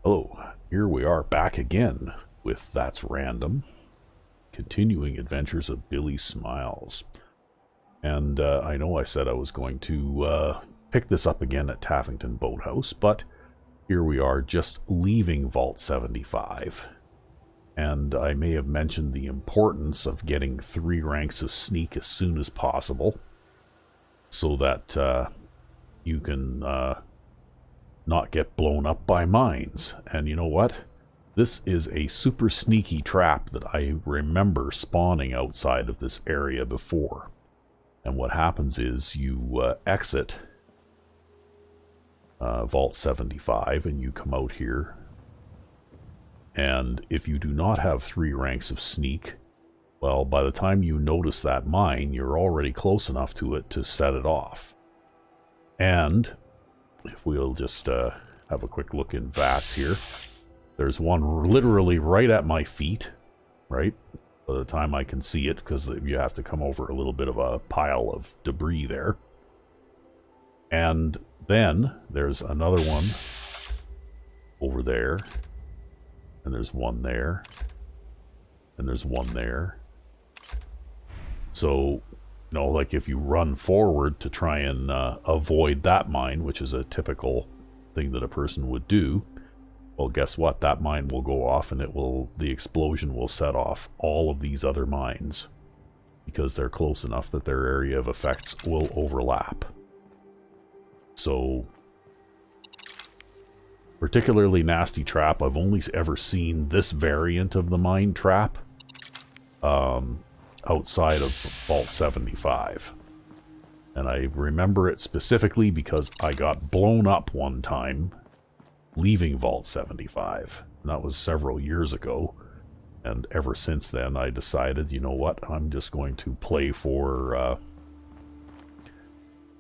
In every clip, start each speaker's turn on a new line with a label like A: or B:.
A: Hello, here we are back again with That's Random, continuing adventures of Billie Smiles. And I know I said I was going to pick this up again at Taffington Boathouse, but here we are just leaving Vault 75. And I may have mentioned the importance of getting 3 ranks of sneak as soon as possible, so that you can not get blown up by mines. And you know what? This is a super sneaky trap that I remember spawning outside of this area before. And what happens is you exit Vault 75 and you come out here. And if you do not have 3 ranks of sneak, well, by the time you notice that mine, you're already close enough to it to set it off. And if we'll just have a quick look in VATS here. There's one literally right at my feet, right? By the time I can see it, because you have to come over a little bit of a pile of debris there. And then there's another one over there. And there's one there. And there's one there. So, you know, like if you run forward to try and avoid that mine, which is a typical thing that a person would do, well, guess what? That mine will go off and the explosion will set off all of these other mines because they're close enough that their area of effects will overlap. So, particularly nasty trap. I've only ever seen this variant of the mine trap outside of Vault 75. And I remember it specifically because I got blown up one time leaving Vault 75. And that was several years ago. And ever since then, I decided, you know what, I'm just going to play for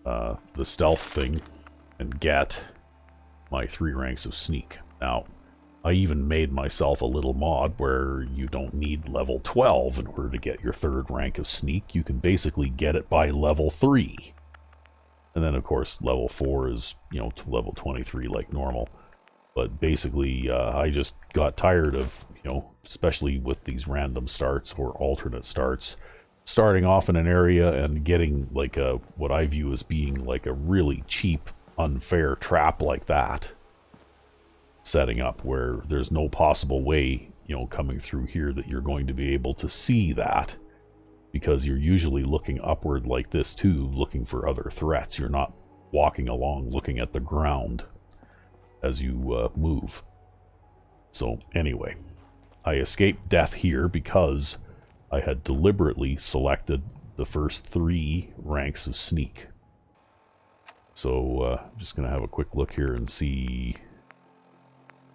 A: the stealth thing and get my 3 ranks of sneak. Now, I even made myself a little mod where you don't need level 12 in order to get your 3rd rank of sneak. You can basically get it by level 3. And then, of course, level 4 is, you know, to level 23 like normal. But basically, I just got tired of, you know, especially with these random starts or alternate starts, starting off in an area and getting like a, what I view as being like a really cheap, unfair trap like that setting up, where there's no possible way, you know, coming through here that you're going to be able to see that, because you're usually looking upward like this too, looking for other threats. You're not walking along looking at the ground as you move. So anyway, I escaped death here because I had deliberately selected the first 3 ranks of sneak. So I'm just going to have a quick look here and see.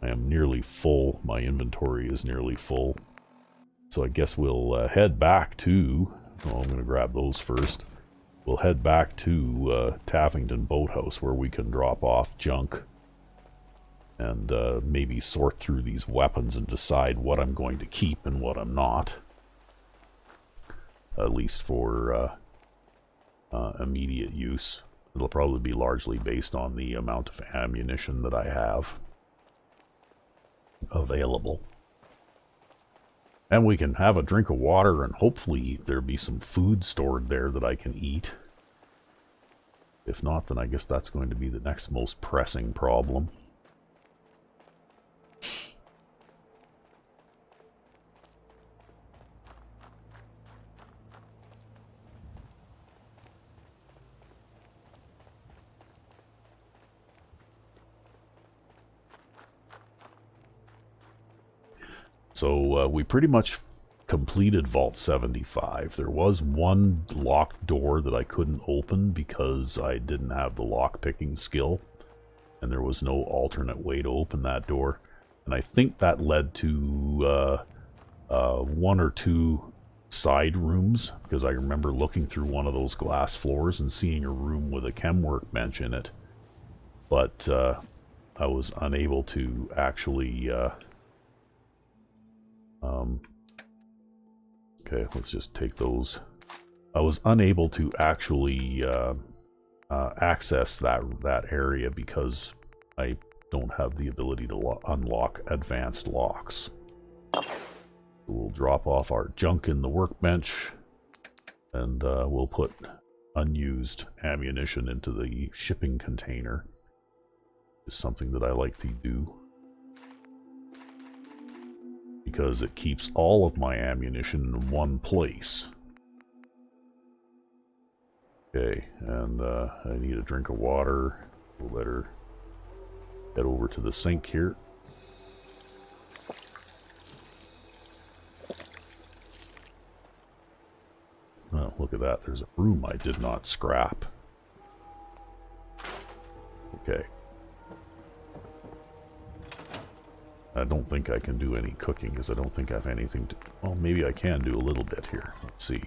A: I am nearly full. My inventory is nearly full. So I guess we'll head back to... Oh, I'm going to grab those first. We'll head back to Taffington Boathouse, where we can drop off junk. And maybe sort through these weapons and decide what I'm going to keep and what I'm not. At least for immediate use. It'll probably be largely based on the amount of ammunition that I have available. And we can have a drink of water, and hopefully there'll be some food stored there that I can eat. If not, then I guess that's going to be the next most pressing problem. So we pretty much completed Vault 75. There was one locked door that I couldn't open because I didn't have the lock-picking skill, and there was no alternate way to open that door. And I think that led to 1 or 2 side rooms, because I remember looking through one of those glass floors and seeing a room with a chem workbench in it. But I was unable to actually... okay, let's just take those. I was unable to actually access that area because I don't have the ability to unlock advanced locks. We'll drop off our junk in the workbench, and we'll put unused ammunition into the shipping container. It's something that I like to do, because it keeps all of my ammunition in one place. Okay, and I need a drink of water. We'll better head over to the sink here. Oh, look at that. There's a broom I did not scrap. Okay. I don't think I can do any cooking, because I don't think I have anything to... Well, maybe I can do a little bit here. Let's see.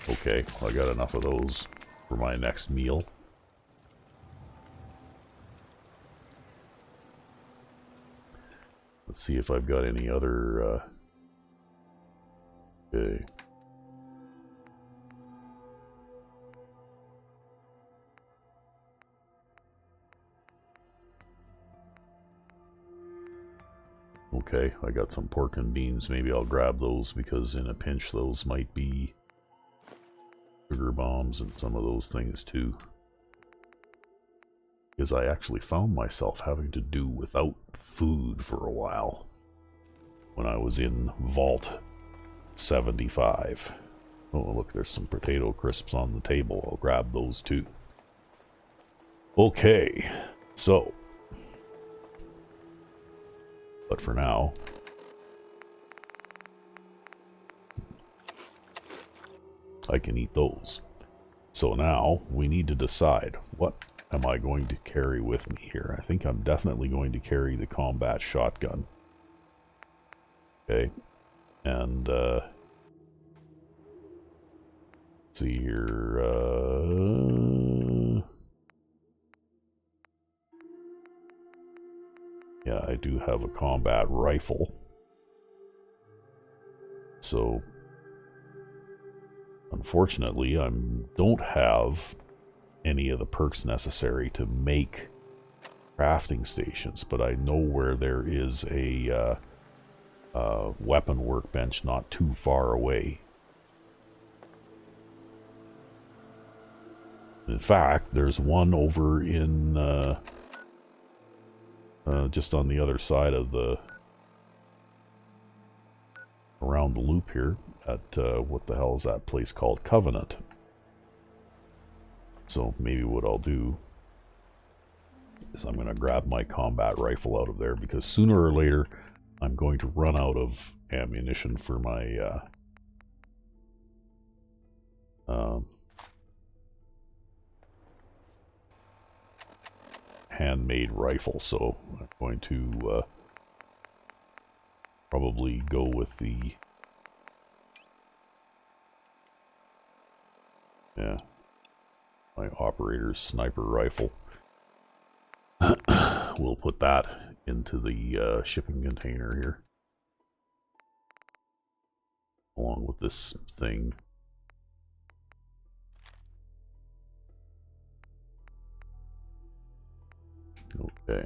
A: Okay, well, I got enough of those for my next meal. Let's see if I've got any other... Okay. Okay, I got some pork and beans. Maybe I'll grab those, because in a pinch those might be sugar bombs and some of those things too. Because I actually found myself having to do without food for a while when I was in Vault 75. Oh, look, there's some potato crisps on the table. I'll grab those too. Okay, so... But for now, I can eat those. So now we need to decide, what am I going to carry with me here? I think I'm definitely going to carry the combat shotgun. Okay, and let's see here. Yeah, I do have a combat rifle. So, unfortunately, I don't have any of the perks necessary to make crafting stations, but I know where there is a weapon workbench not too far away. In fact, there's one over in... just on the other side of the... around the loop here at, what the hell is that place called? Covenant. So maybe what I'll do is I'm going to grab my combat rifle out of there, because sooner or later I'm going to run out of ammunition for my, handmade rifle, so I'm going to probably go with the my operator's sniper rifle. We'll put that into the shipping container here, along with this thing. Okay.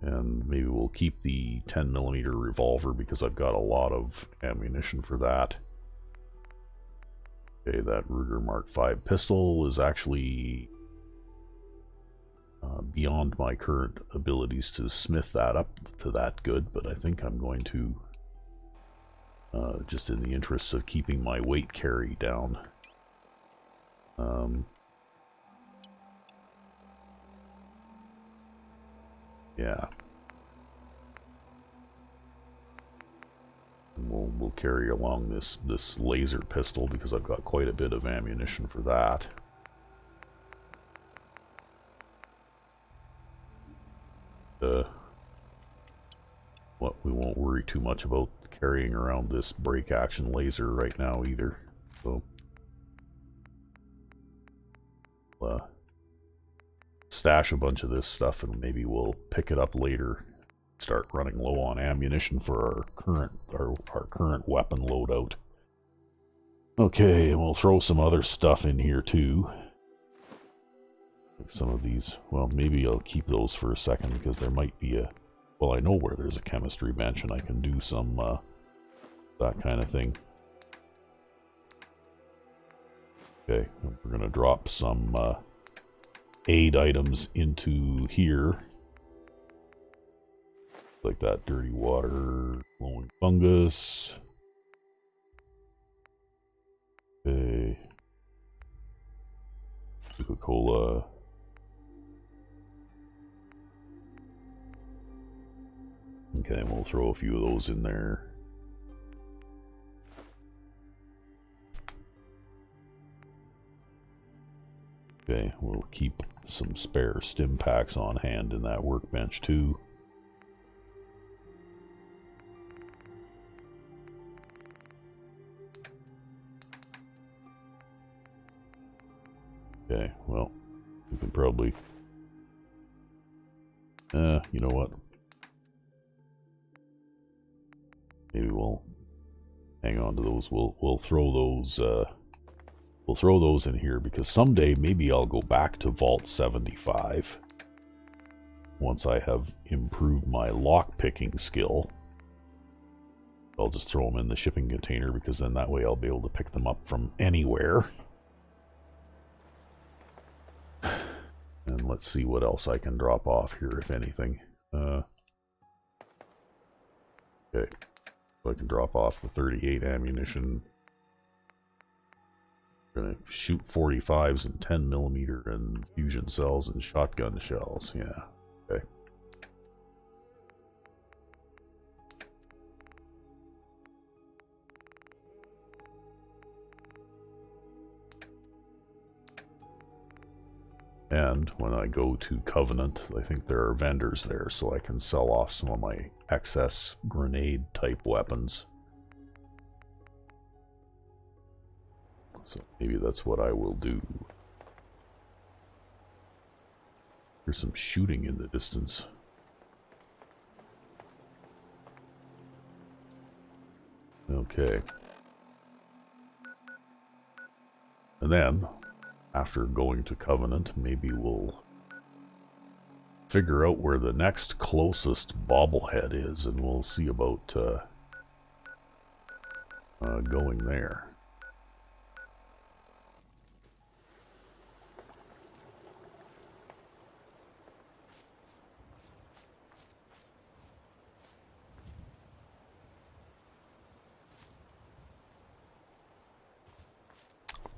A: And maybe we'll keep the 10mm revolver, because I've got a lot of ammunition for that. Okay, that Ruger Mark V pistol is actually beyond my current abilities to smith that up to that good, but I think I'm going to, just in the interests of keeping my weight carry down, yeah. We'll carry along this laser pistol, because I've got quite a bit of ammunition for that. Well, we won't worry too much about carrying around this break action laser right now either. So stash a bunch of this stuff, and maybe we'll pick it up later. Start running low on ammunition for our current weapon loadout. Okay, and we'll throw some other stuff in here too. Like some of these, well, maybe I'll keep those for a second because there might be a, well, I know where there's a chemistry bench and I can do some, that kind of thing. Okay, we're going to drop some aid items into here. Like that dirty water, glowing fungus. Okay. Coca-Cola. Okay, we'll throw a few of those in there. Okay, we'll keep some spare stim packs on hand in that workbench too. Okay, well, we can probably... you know what? Maybe we'll hang on to those. We'll throw those... we'll throw those in here because someday maybe I'll go back to Vault 75 once I have improved my lock-picking skill. I'll just throw them in the shipping container because then that way I'll be able to pick them up from anywhere. And let's see what else I can drop off here, if anything. Okay. So I can drop off the 38 ammunition. Gonna shoot 45s and 10mm and fusion cells and shotgun shells. Yeah. Okay. And when I go to Covenant, I think there are vendors there, so I can sell off some of my excess grenade-type weapons. So maybe that's what I will do. There's some shooting in the distance. Okay. And then, after going to Covenant, maybe we'll figure out where the next closest bobblehead is, and we'll see about going there.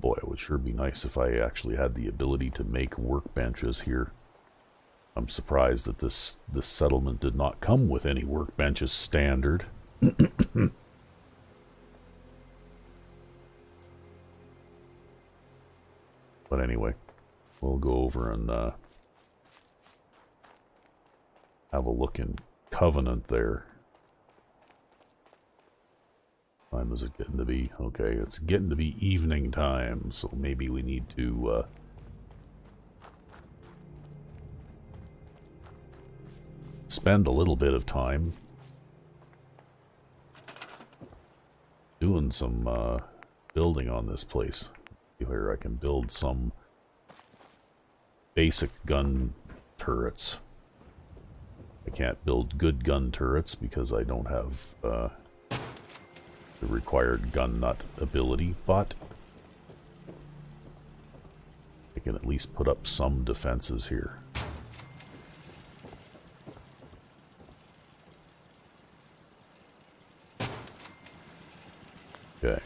A: Boy, it would sure be nice if I actually had the ability to make workbenches here. I'm surprised that this settlement did not come with any workbenches standard. But anyway, we'll go over and have a look in Covenant there. Time is it getting to be? Okay, it's getting to be evening time, so maybe we need to spend a little bit of time doing some building on this place. Here I can build some basic gun turrets. I can't build good gun turrets because I don't have the required gun nut ability, but I can at least put up some defenses here. Okay.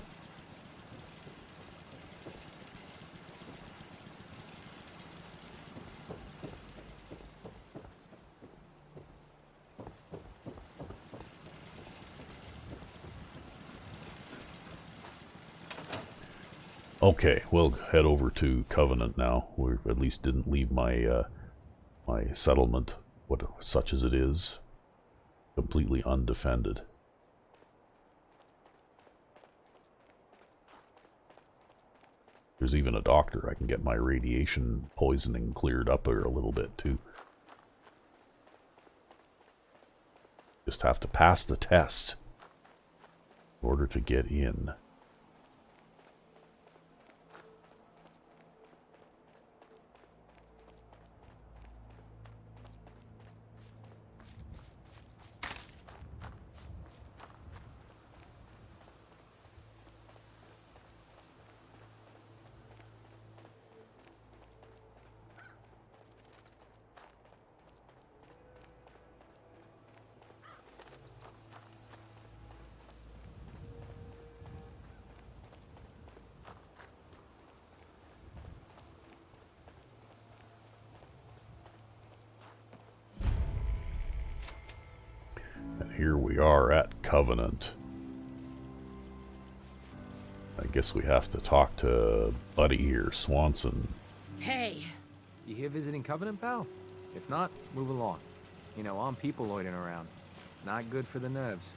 A: Okay, we'll head over to Covenant now. We at least didn't leave my my settlement, such as it is, completely undefended. There's even a doctor. I can get my radiation poisoning cleared up here a little bit too. Just have to pass the test in order to get in. here we are at Covenant. I guess we have to talk to Buddy here, Swanson.
B: Hey!
C: You here visiting Covenant, pal? If not, move along. You know, I'm people loitering around. Not good for the nerves.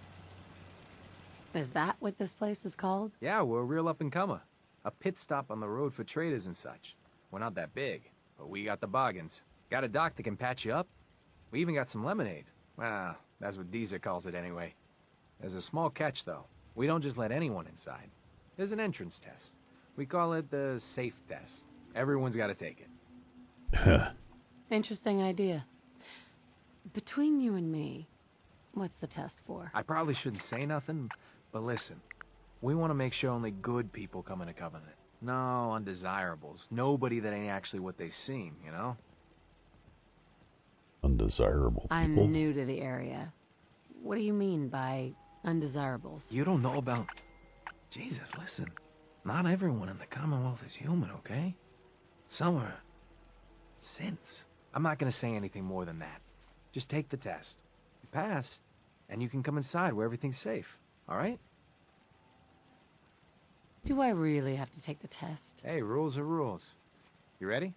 B: Is that what this place is called?
C: Yeah, we're a real up-and-comer. A pit stop on the road for traders and such. We're not that big, but we got the bargains. Got a doc that can patch you up. We even got some lemonade. Well, that's what Deezer calls it anyway. There's a small catch, though. We don't just let anyone inside. There's an entrance test. We call it the safe test. Everyone's got to take it.
B: Interesting idea. Between you and me, what's the test for?
C: I probably shouldn't say nothing, but listen. We want to make sure only good people come into Covenant. No undesirables. Nobody that ain't actually what they seem, you know?
A: Undesirable people?
B: I'm new to the area. What do you mean by undesirables?
C: You don't know about... Jesus, listen. Not everyone in the Commonwealth is human, okay? Some are... synths. I'm not gonna say anything more than that. Just take the test. You pass, and you can come inside where everything's safe, alright?
B: Do I really have to take the test?
C: Hey, rules are rules. You ready?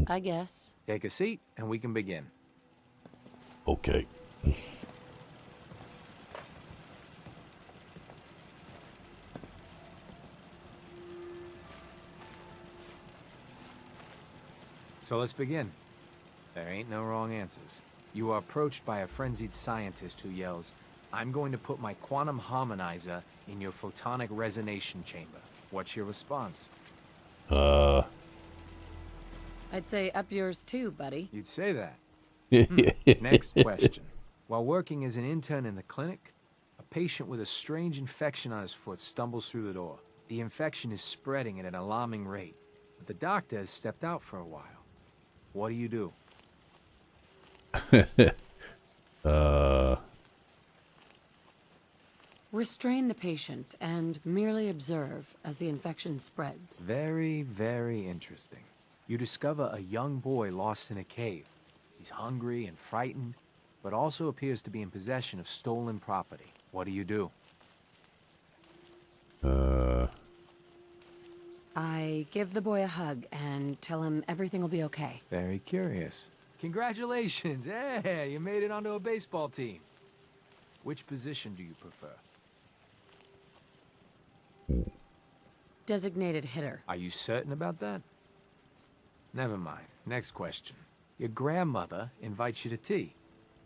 B: I guess.
C: Take a seat, and we can begin.
A: Okay.
C: So let's begin. There ain't no wrong answers. You are approached by a frenzied scientist who yells, "I'm going to put my quantum harmonizer in your photonic resonation chamber." What's your response?
B: I'd say up yours too, buddy.
C: You'd say that. Next question. While working as an intern in the clinic, a patient with a strange infection on his foot stumbles through the door. The infection is spreading at an alarming rate, but the doctor has stepped out for a while. What do?
B: Restrain the patient and merely observe as the infection spreads.
C: Very, very interesting. You discover a young boy lost in a cave. He's hungry and frightened, but also appears to be in possession of stolen property. What do?
B: I give the boy a hug and tell him everything will be okay.
C: Very curious. Congratulations! Hey, you made it onto a baseball team. Which position do you prefer?
B: Designated hitter.
C: Are you certain about that? Never mind. Next question. Your grandmother invites you to tea,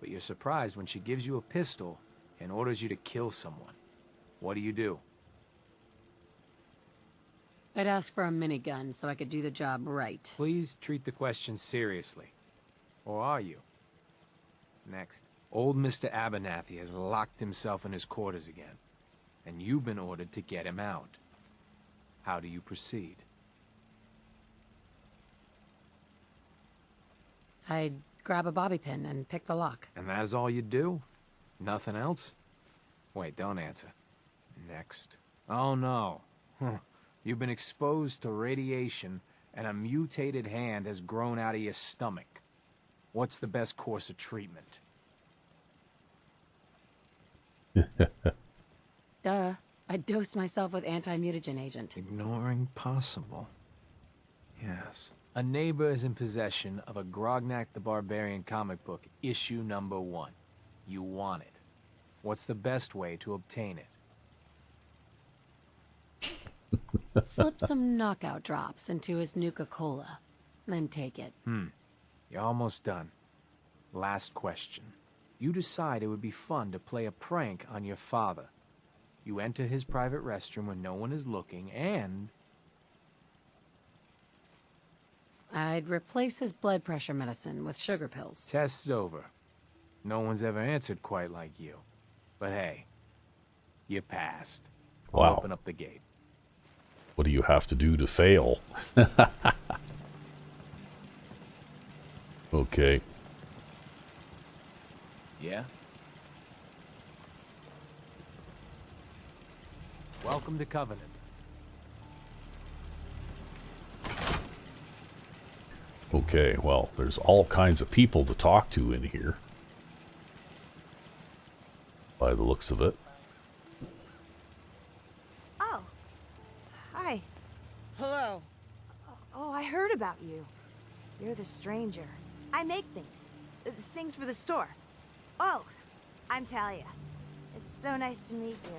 C: but you're surprised when she gives you a pistol and orders you to kill someone. What do?
B: I'd ask for a minigun so I could do the job right.
C: Please treat the question seriously. Or are you? Next. Old Mr. Abernathy has locked himself in his quarters again, and you've been ordered to get him out. How do you proceed?
B: I'd grab a bobby pin and pick the lock.
C: And that is all you do? Nothing else? Wait, don't answer. Next. Oh no. You've been exposed to radiation, and a mutated hand has grown out of your stomach. What's the best course of treatment?
B: Duh. I'd dose myself with anti-mutagen agent.
C: Ignoring possible. Yes. A neighbor is in possession of a Grognak the Barbarian comic book, issue number 1. You want it. What's the best way to obtain it?
B: Slip some knockout drops into his Nuka-Cola, then take it.
C: You're almost done. Last question. You decide it would be fun to play a prank on your father. You enter his private restroom when no one is looking, and...
B: I'd replace his blood pressure medicine with sugar pills.
C: Test's over. No one's ever answered quite like you. But hey, you passed. I'll
A: Wow.
C: open up the gate.
A: What do you have to do to fail? Okay.
C: Yeah? Welcome to Covenant.
A: Okay, well, there's all kinds of people to talk to in here. by the looks of it.
D: Oh. Hi.
B: Hello.
D: Oh, I heard about you. You're the stranger. I make things. Things for the store. Oh, I'm Talia. It's so nice to meet you.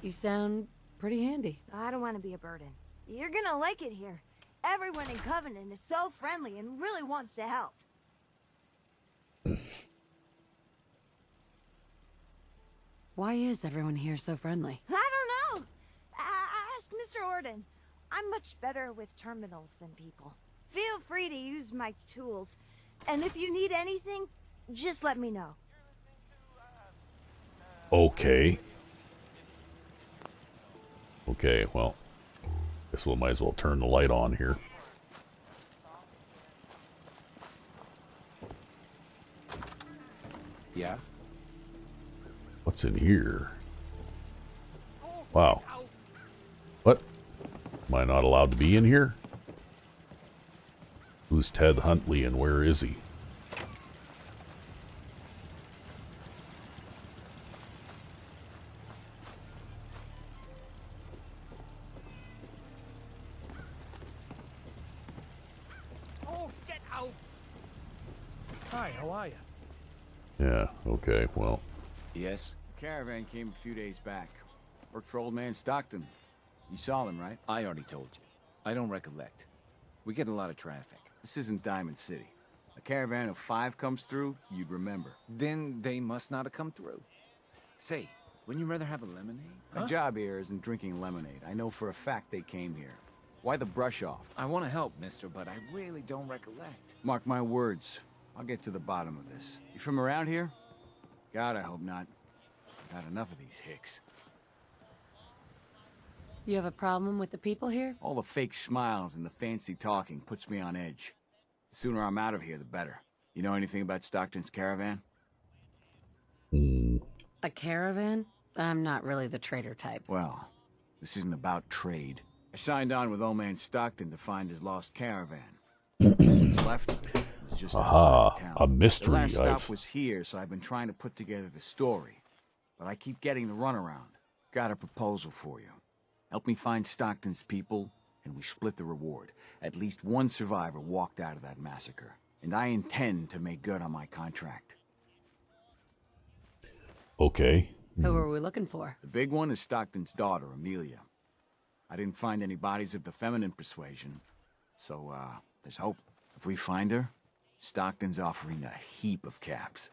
B: You sound pretty handy.
D: I don't want to be a burden. You're gonna like it here. Everyone in Covenant is so friendly and really wants to help.
B: Why is everyone here so friendly?
D: I don't know. Ask Mr. Orden. I'm much better with terminals than people. Feel free to use my tools. And if you need anything, just let me know.
A: Okay. Okay, well, guess we might as well turn the light on here.
E: Yeah?
A: What's in here? Wow. What? Am I not allowed to be in here? Who's Ted Huntley and where is he?
C: Oh, get out! Hi, how are you?
A: Yeah, okay, well.
E: Yes?
F: Caravan came a few days back. Worked for old man Stockton. You saw him, right?
C: I already told you. I don't recollect. We get a lot of traffic.
F: This isn't Diamond City. A caravan of 5 comes through, you'd remember.
C: Then they must not have come through. Say, wouldn't you rather have a lemonade?
F: My job here isn't drinking lemonade. I know for a fact they came here. Why the brush off?
C: I want to help, mister, but I really don't recollect.
F: Mark my words. I'll get to the bottom of this. You from around here? God, I hope not. I've had enough of these hicks.
B: You have a problem with the people here?
F: All the fake smiles and the fancy talking puts me on edge. The sooner I'm out of here, the better. You know anything about Stockton's caravan?
B: A caravan? I'm not really the trader type.
F: Well, this isn't about trade. I signed on with old man Stockton to find his lost caravan. What's left of it was just outside town.
A: A mystery.
F: The last stop was here, so I've been trying to put together the story. But I keep getting the runaround. Got a proposal for you. Help me find Stockton's people, and we split the reward. At least one survivor walked out of that massacre. And I intend to make good on my contract.
A: Okay.
B: Who are we looking for?
F: The big one is Stockton's daughter, Amelia. I didn't find any bodies of the feminine persuasion, so, there's hope. If we find her, Stockton's offering a heap of caps.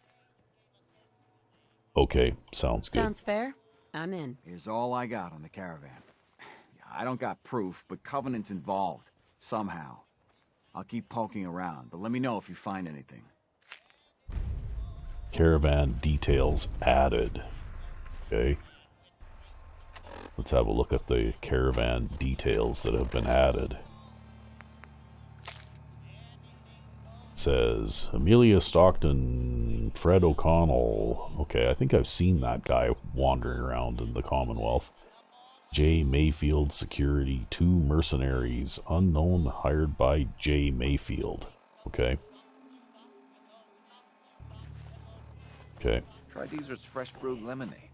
A: Okay, sounds good.
B: Sounds fair. I'm in.
F: Here's all I got on the caravan. I don't got proof, but Covenant's involved. Somehow. I'll keep poking around, but let me know if you find anything.
A: Caravan details added. Okay. Let's have a look at the caravan details that have been added. It says Amelia Stockton, Fred O'Connell. Okay, I think I've seen that guy wandering around in the Commonwealth. J. Mayfield Security, 2 mercenaries, unknown, hired by J. Mayfield. Okay. Okay.
C: Try Deezer's fresh brewed lemonade.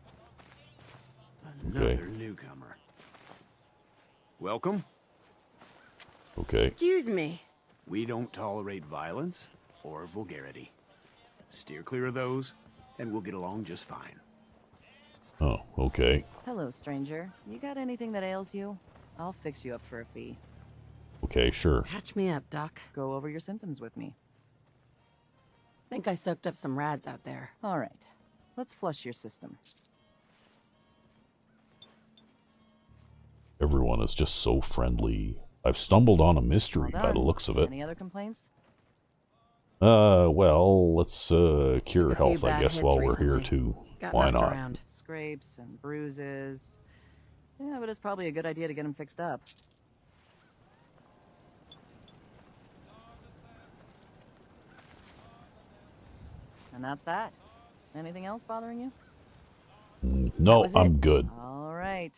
F: Another newcomer. Welcome.
A: Okay.
B: Excuse me.
E: We don't tolerate violence or vulgarity. Steer clear of those, and we'll get along just fine.
A: Oh, okay.
G: Hello, stranger. You got anything that ails you? I'll fix you up for a fee.
A: Okay, sure.
B: Patch me up, Doc.
G: Go over your symptoms with me.
B: Think I soaked up some rads out there.
G: All right. Let's flush your system.
A: Everyone is just so friendly. I've stumbled on a mystery
G: Well
A: by the
G: done.
A: looks of it.
G: Any other complaints?
A: Well, let's cure
B: Took a few
A: health, I
B: bad
A: guess,
B: hits
A: while we're here
B: recently.
A: too.
B: Got
A: Why
B: knocked
A: not?
B: around.
G: Scrapes and bruises. Yeah, but it's probably a good idea to get them fixed up. And that's that. Anything else bothering you?
A: No,
B: was
A: I'm
B: it.
A: good.
G: All right.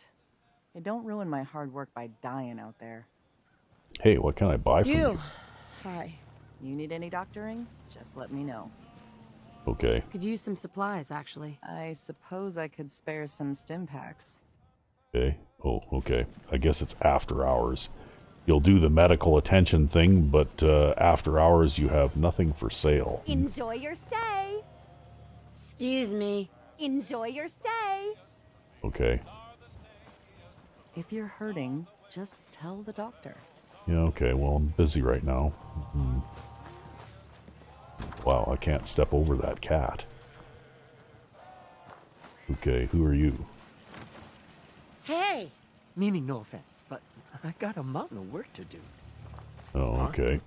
G: Hey, don't ruin my hard work by dying out there.
A: Hey, what can I buy from you?
B: Hi.
G: You need any doctoring? Just let me know.
A: Okay.
B: Could use some supplies, actually.
G: I suppose I could spare some stim packs.
A: Okay. Oh, okay. I guess it's after hours. You'll do the medical attention thing, but after hours you have nothing for sale.
H: Enjoy your stay.
B: Excuse me.
H: Enjoy your stay.
A: Okay.
G: If you're hurting, just tell the doctor.
A: Yeah, okay. Well, I'm busy right now. Wow, I can't step over that cat. Okay, who are you?
B: Hey!
I: Meaning no offense, but I got a mountain of work to do.
A: Oh, okay.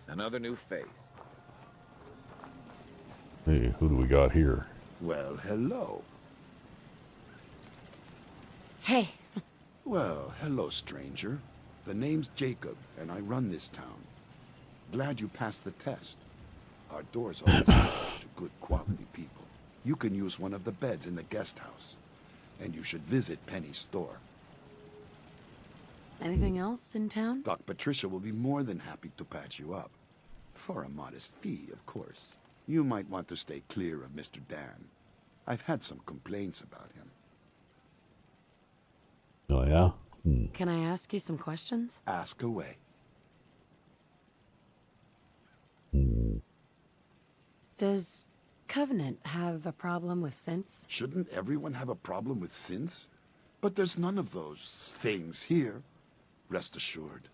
J: Another new face.
A: Hey, who do we got here?
K: Well, hello.
B: Hey!
K: Well, hello, stranger. The name's Jacob, and I run this town. Glad you passed the test. Our doors always open to good quality people. You can use one of the beds in the guest house. And you should visit Penny's store.
B: Anything else in town?
K: Doc Patricia will be more than happy to patch you up. For a modest fee, of course. You might want to stay clear of Mr. Dan. I've had some complaints about him.
A: Oh, yeah?
B: Can I ask you some questions?
K: Ask away.
B: Does Covenant have a problem with synths?
K: Shouldn't everyone have a problem with synths? But there's none of those things here. Rest assured.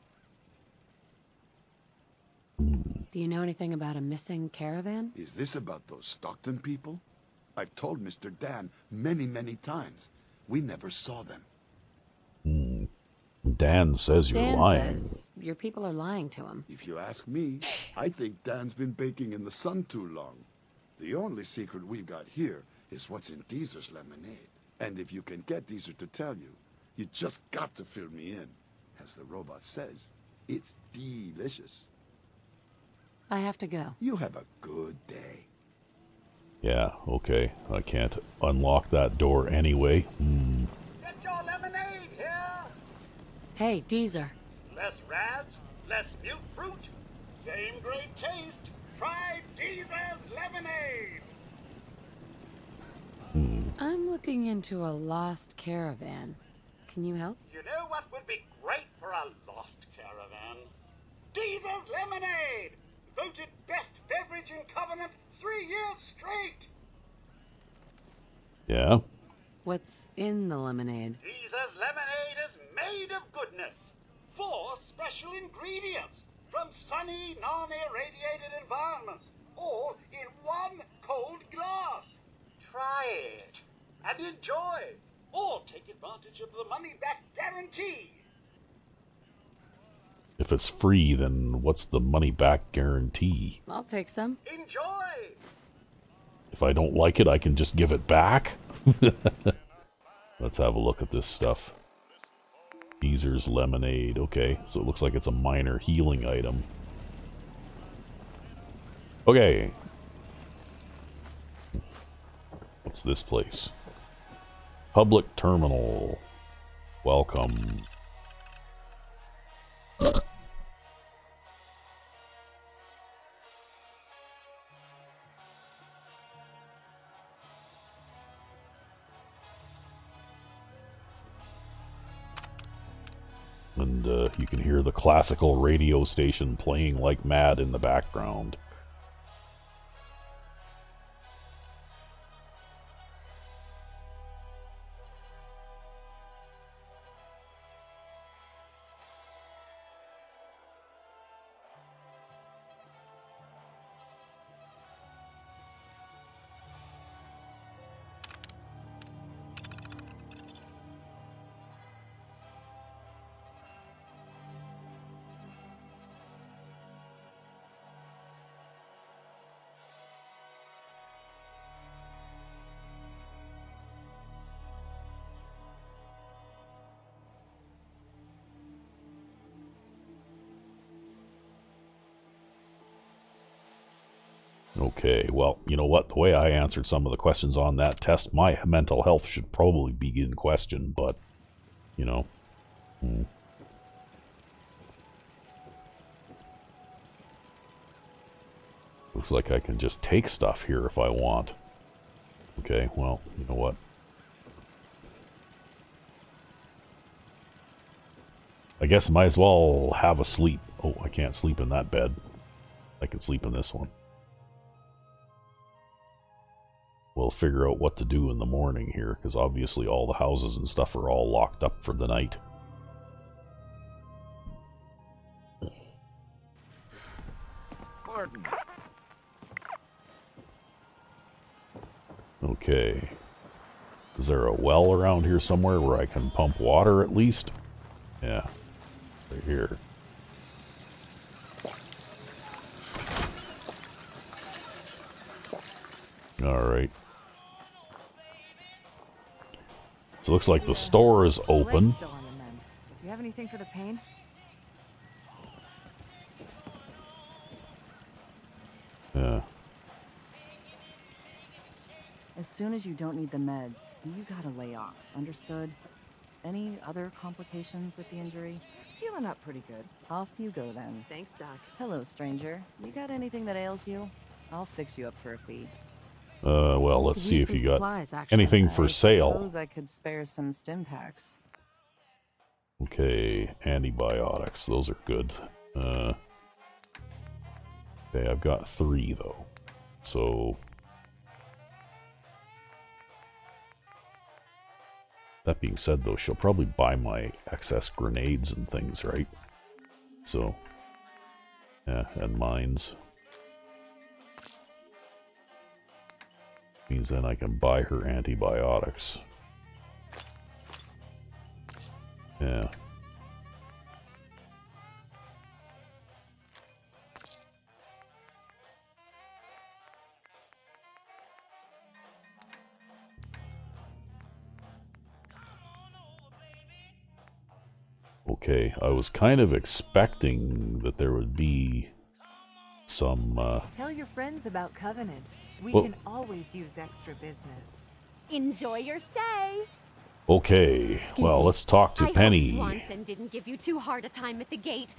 B: Do you know anything about a missing caravan?
K: Is this about those Stockton people? I've told Mr. Dan many, many times. We never saw them.
A: Dan says you're
B: Dan
A: lying.
B: says your people are lying to him.
K: If you ask me, I think Dan's been baking in the sun too long. The only secret we've got here is what's in Deezer's lemonade. And if you can get Deezer to tell you, you just got to fill me in. As the robot says, it's delicious.
B: I have to go.
K: You have a good day.
A: Yeah, okay. I can't unlock that door anyway.
L: Get your lemonade here!
B: Hey, Deezer.
L: Less rads, less mute fruit, same great taste. Try Deezer's lemonade!
B: I'm looking into a lost caravan. Can you help?
L: You know what would be great for a lost caravan? Deezer's lemonade! Voted best beverage in Covenant 3 years straight!
A: Yeah?
B: What's in the lemonade?
L: Deezer's lemonade is made of goodness. 4 special ingredients from sunny, non-irradiated environments, all in one cold glass. Try it and enjoy, or take advantage of the money-back guarantee.
A: If it's free, then what's the money-back guarantee?
B: I'll take some.
L: Enjoy!
A: If I don't like it, I can just give it back? Let's have a look at this stuff. Deezer's lemonade. Okay, so it looks like it's a minor healing item. Okay. What's this place? Public terminal. Welcome. And you can hear the classical radio station playing like mad in the background. Okay, well, you know what? The way I answered some of the questions on that test, my mental health should probably be in question, but, you know. Looks like I can just take stuff here if I want. Okay, well, you know what? I guess I might as well have a sleep. Oh, I can't sleep in that bed. I can sleep in this one. We'll figure out what to do in the morning here, because obviously all the houses and stuff are all locked up for the night.
C: Martin.
A: Okay. Is there a well around here somewhere where I can pump water at least? Yeah. Right here. Alright. So it looks like the store is open.
G: Still on the mend. You have anything for the pain?
A: Yeah.
G: As soon as you don't need the meds, you gotta lay off. Understood? Any other complications with the injury? It's healing up pretty good. Off you go then.
B: Thanks, Doc.
G: Hello, stranger. You got anything that ails you? I'll fix you up for a fee.
A: Well, let's see if you got anything for sale.
G: Suppose I could spare some stim packs.
A: Okay, antibiotics. Those are good. Okay, I've got 3 though. So that being said, though, she'll probably buy my excess grenades and things, right? So, yeah, and mines. Means then I can buy her antibiotics. Yeah. Okay, I was kind of expecting that there would be some,
J: Tell your friends about Covenant. We
A: Well-
J: can always use extra business.
H: Enjoy your stay.
A: Okay, well, let's talk to
H: I
A: Penny.
H: hope Swanson didn't give you too hard a time at the gate.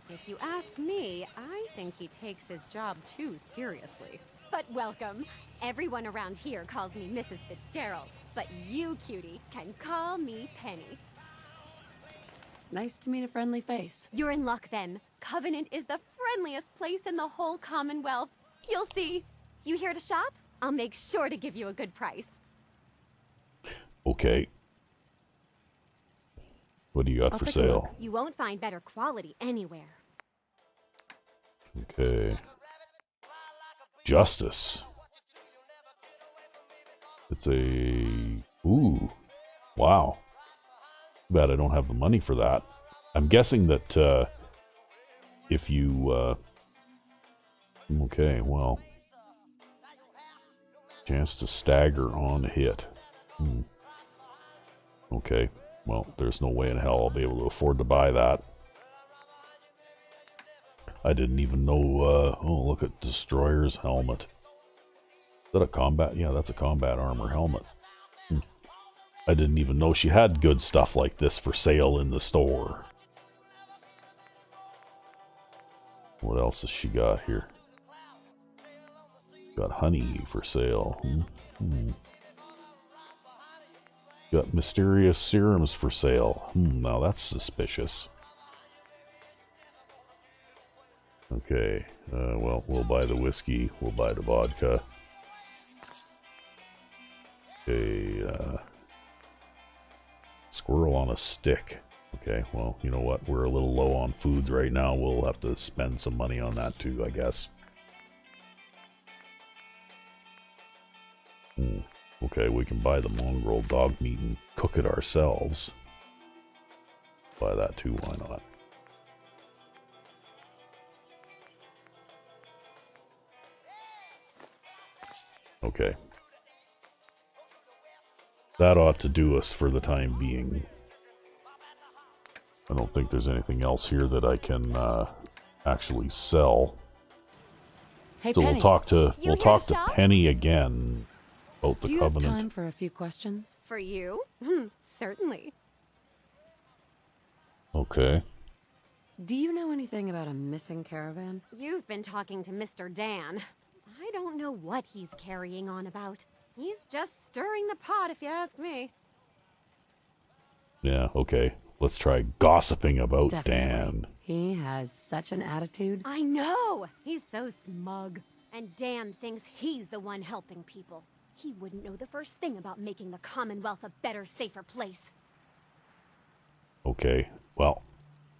H: If you ask me, I think he takes his job too seriously. But welcome. Everyone around here calls me Mrs. Fitzgerald, but you, cutie, can call me Penny.
B: Nice to meet a friendly face.
H: You're in luck then. Covenant is the friendliest place in the whole Commonwealth. You'll see. You here to shop? I'll make sure to give you a good price.
A: Okay. What do you got for sale?
H: You won't find better quality anywhere.
A: Okay. Justice. It's a... Ooh. Wow. Too bad I don't have the money for that. I'm guessing that if you... Okay, well... Chance to stagger on a hit. Okay. Well, there's no way in hell I'll be able to afford to buy that. I didn't even know, oh, look at Destroyer's helmet. Is that a combat? Yeah, that's a combat armor helmet. I didn't even know she had good stuff like this for sale in the store. What else has she got here? Got honey for sale. Got mysterious serums for sale. Now that's suspicious. Okay, well, we'll buy the whiskey. We'll buy the vodka. Okay, squirrel on a stick. Okay, well, you know what? We're a little low on food right now. We'll have to spend some money on that too, I guess. Okay, we can buy the mongrel dog meat and cook it ourselves. Buy that too, why not? Okay. That ought to do us for the time being. I don't think there's anything else here that I can actually sell.
B: Hey,
A: so
B: Penny.
A: we'll talk to Penny again about the
B: Do you
A: Covenant.
B: have time for a few questions?
H: For you? Certainly.
A: Okay.
B: Do you know anything about a missing caravan?
H: You've been talking to Mr. Dan. don't know what he's carrying on about. He's just stirring the pot, if you ask me.
A: Yeah, okay. Let's try gossiping about
B: Definitely.
A: Dan.
B: He has such an attitude.
H: I know! He's so smug. And Dan thinks he's the one helping people. He wouldn't know the first thing about making the Commonwealth a better, safer place.
A: Okay, well,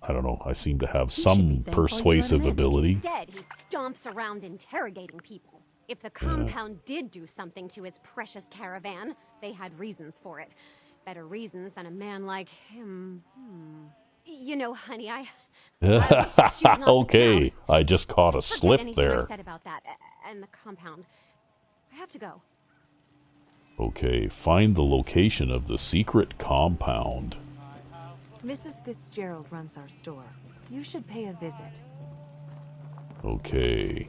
A: I don't know. I seem to have
B: should
A: some
B: be thankful you
A: persuasive
B: let him in.
A: ability.
H: Instead, he stomps around interrogating people. If the compound did do something to his precious caravan, they had reasons for it. Better reasons than a man like him. You know, honey, I was just shooting off the
A: Okay,
H: town.
A: I just caught a
H: Just forget
A: slip
H: anything I
A: there.
H: said about that and the compound. I have to go.
A: Okay, find the location of the secret compound.
J: Mrs. Fitzgerald runs our store. You should pay a visit.
A: Okay.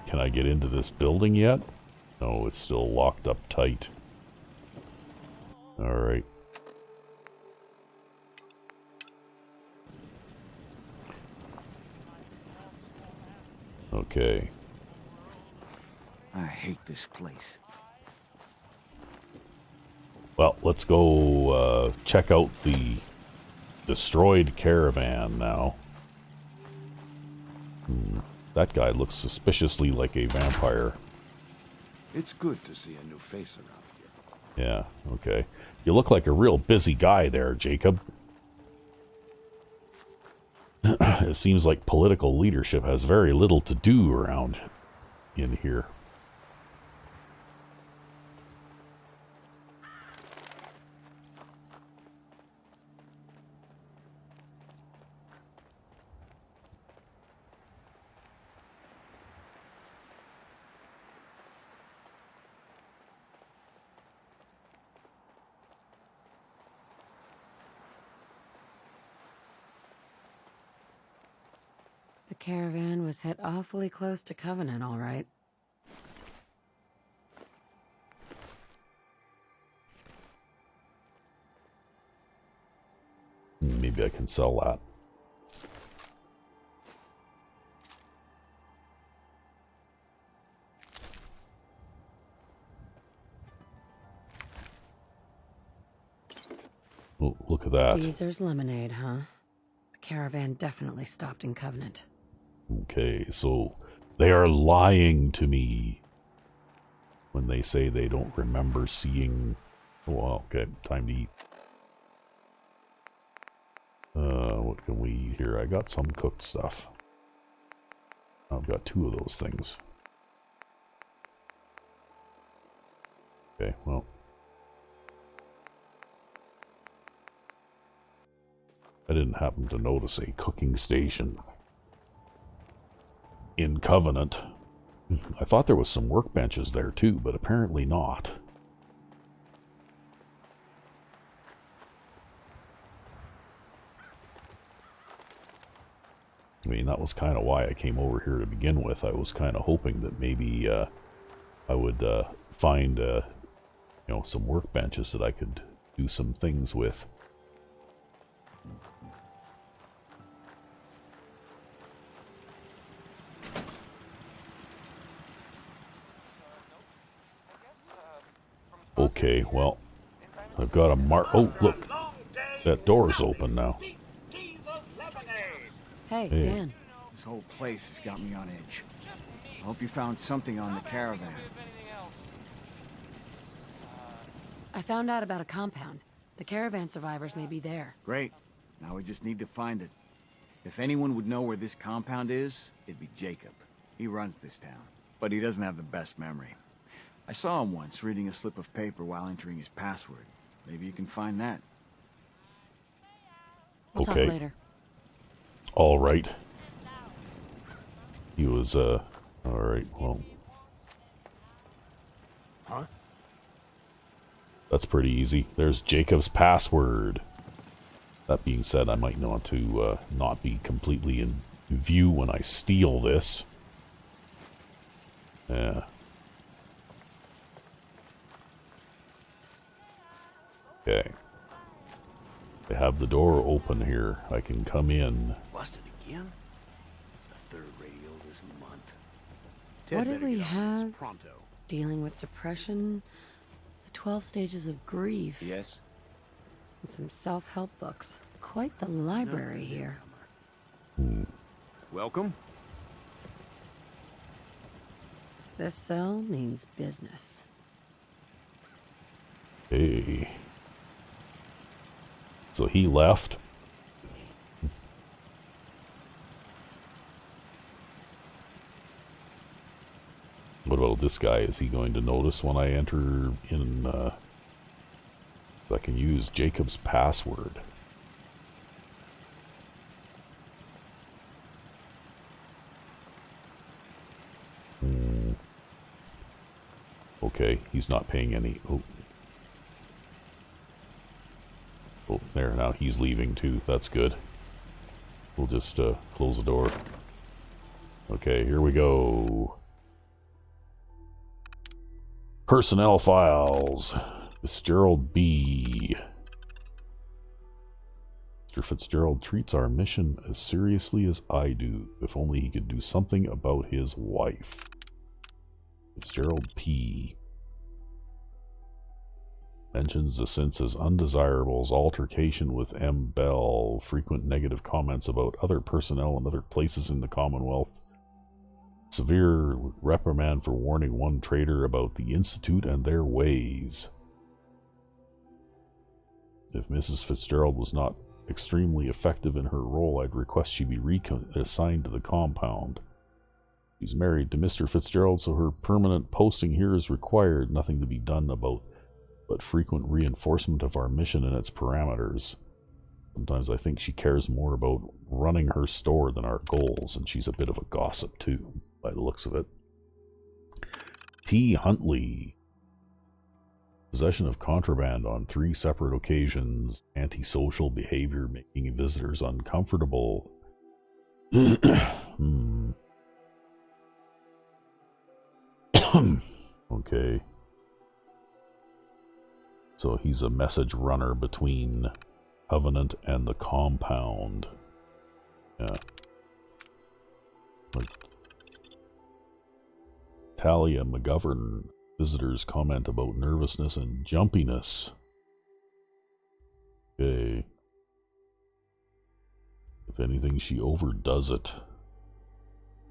A: Can I get into this building yet? No, it's still locked up tight. Alright. Okay.
F: I hate this place.
A: Well, let's go check out the destroyed caravan now. That guy looks suspiciously like a vampire.
K: It's good to see a new face around here.
A: Yeah, okay. You look like a real busy guy there, Jacob. It seems like political leadership has very little to do around in here.
B: The caravan was hit awfully close to Covenant, all right.
A: Maybe I can sell that. Oh, look at that.
B: Deezer's lemonade, huh? The caravan definitely stopped in Covenant.
A: Okay, so they are lying to me when they say they don't remember seeing... Oh, well, okay, time to eat. What can we eat here? I got some cooked stuff. I've got 2 of those things. Okay, well. I didn't happen to notice a cooking station in Covenant. I thought there was some workbenches there too, but apparently not. I mean, that was kind of why I came over here to begin with. I was kind of hoping that maybe I would find, you know, some workbenches that I could do some things with. Okay, well, I've got a Oh, look, that door's open now.
B: Hey,
A: Hey.
B: Dan.
F: This whole place has got me on edge. I hope you found something on the caravan.
B: I found out about a compound. The caravan survivors may be there.
F: Great. Now we just need to find it. If anyone would know where this compound is, it'd be Jacob. He runs this town, but he doesn't have the best memory. I saw him once reading a slip of paper while entering his password. Maybe you can find that.
B: We'll
A: Okay.
B: talk later.
A: All right. He was, all right, well.
E: Huh?
A: That's pretty easy. There's Jacob's password. That being said, I might want to not be completely in view when I steal this. Yeah. Okay. I have the door open here. I can come in.
E: Busted again? It's the 3rd radio this month.
B: What did we
E: this
B: have?
E: pronto.
B: Dealing with depression, the 12 stages of grief.
E: Yes?
B: And some self-help books. Quite the library here.
E: Welcome.
B: This cell means business.
A: Hey. So he left. What about this guy? Is he going to notice when I enter in, I can use Jacob's password. Okay, he's not paying any. Oh, there, now he's leaving too. That's good. We'll just close the door. Okay, here we go. Personnel files. Fitzgerald B. Mr. Fitzgerald treats our mission as seriously as I do. If only he could do something about his wife. Fitzgerald P. Mentions the since as undesirables, altercation with M. Bell, frequent negative comments about other personnel and other places in the Commonwealth, severe reprimand for warning one trader about the Institute and their ways. If Mrs. Fitzgerald was not extremely effective in her role, I'd request she be reassigned to the compound. She's married to Mr. Fitzgerald, so her permanent posting here is required. Nothing to be done about but frequent reinforcement of our mission and its parameters. Sometimes I think she cares more about running her store than our goals, and she's a bit of a gossip too, by the looks of it. T. Huntley. Possession of contraband on 3 separate occasions. Antisocial behavior, making visitors uncomfortable. Okay. So he's a message runner between Covenant and the compound. Yeah. Like Talia McGovern. Visitors comment about nervousness and jumpiness. Okay. If anything, she overdoes it.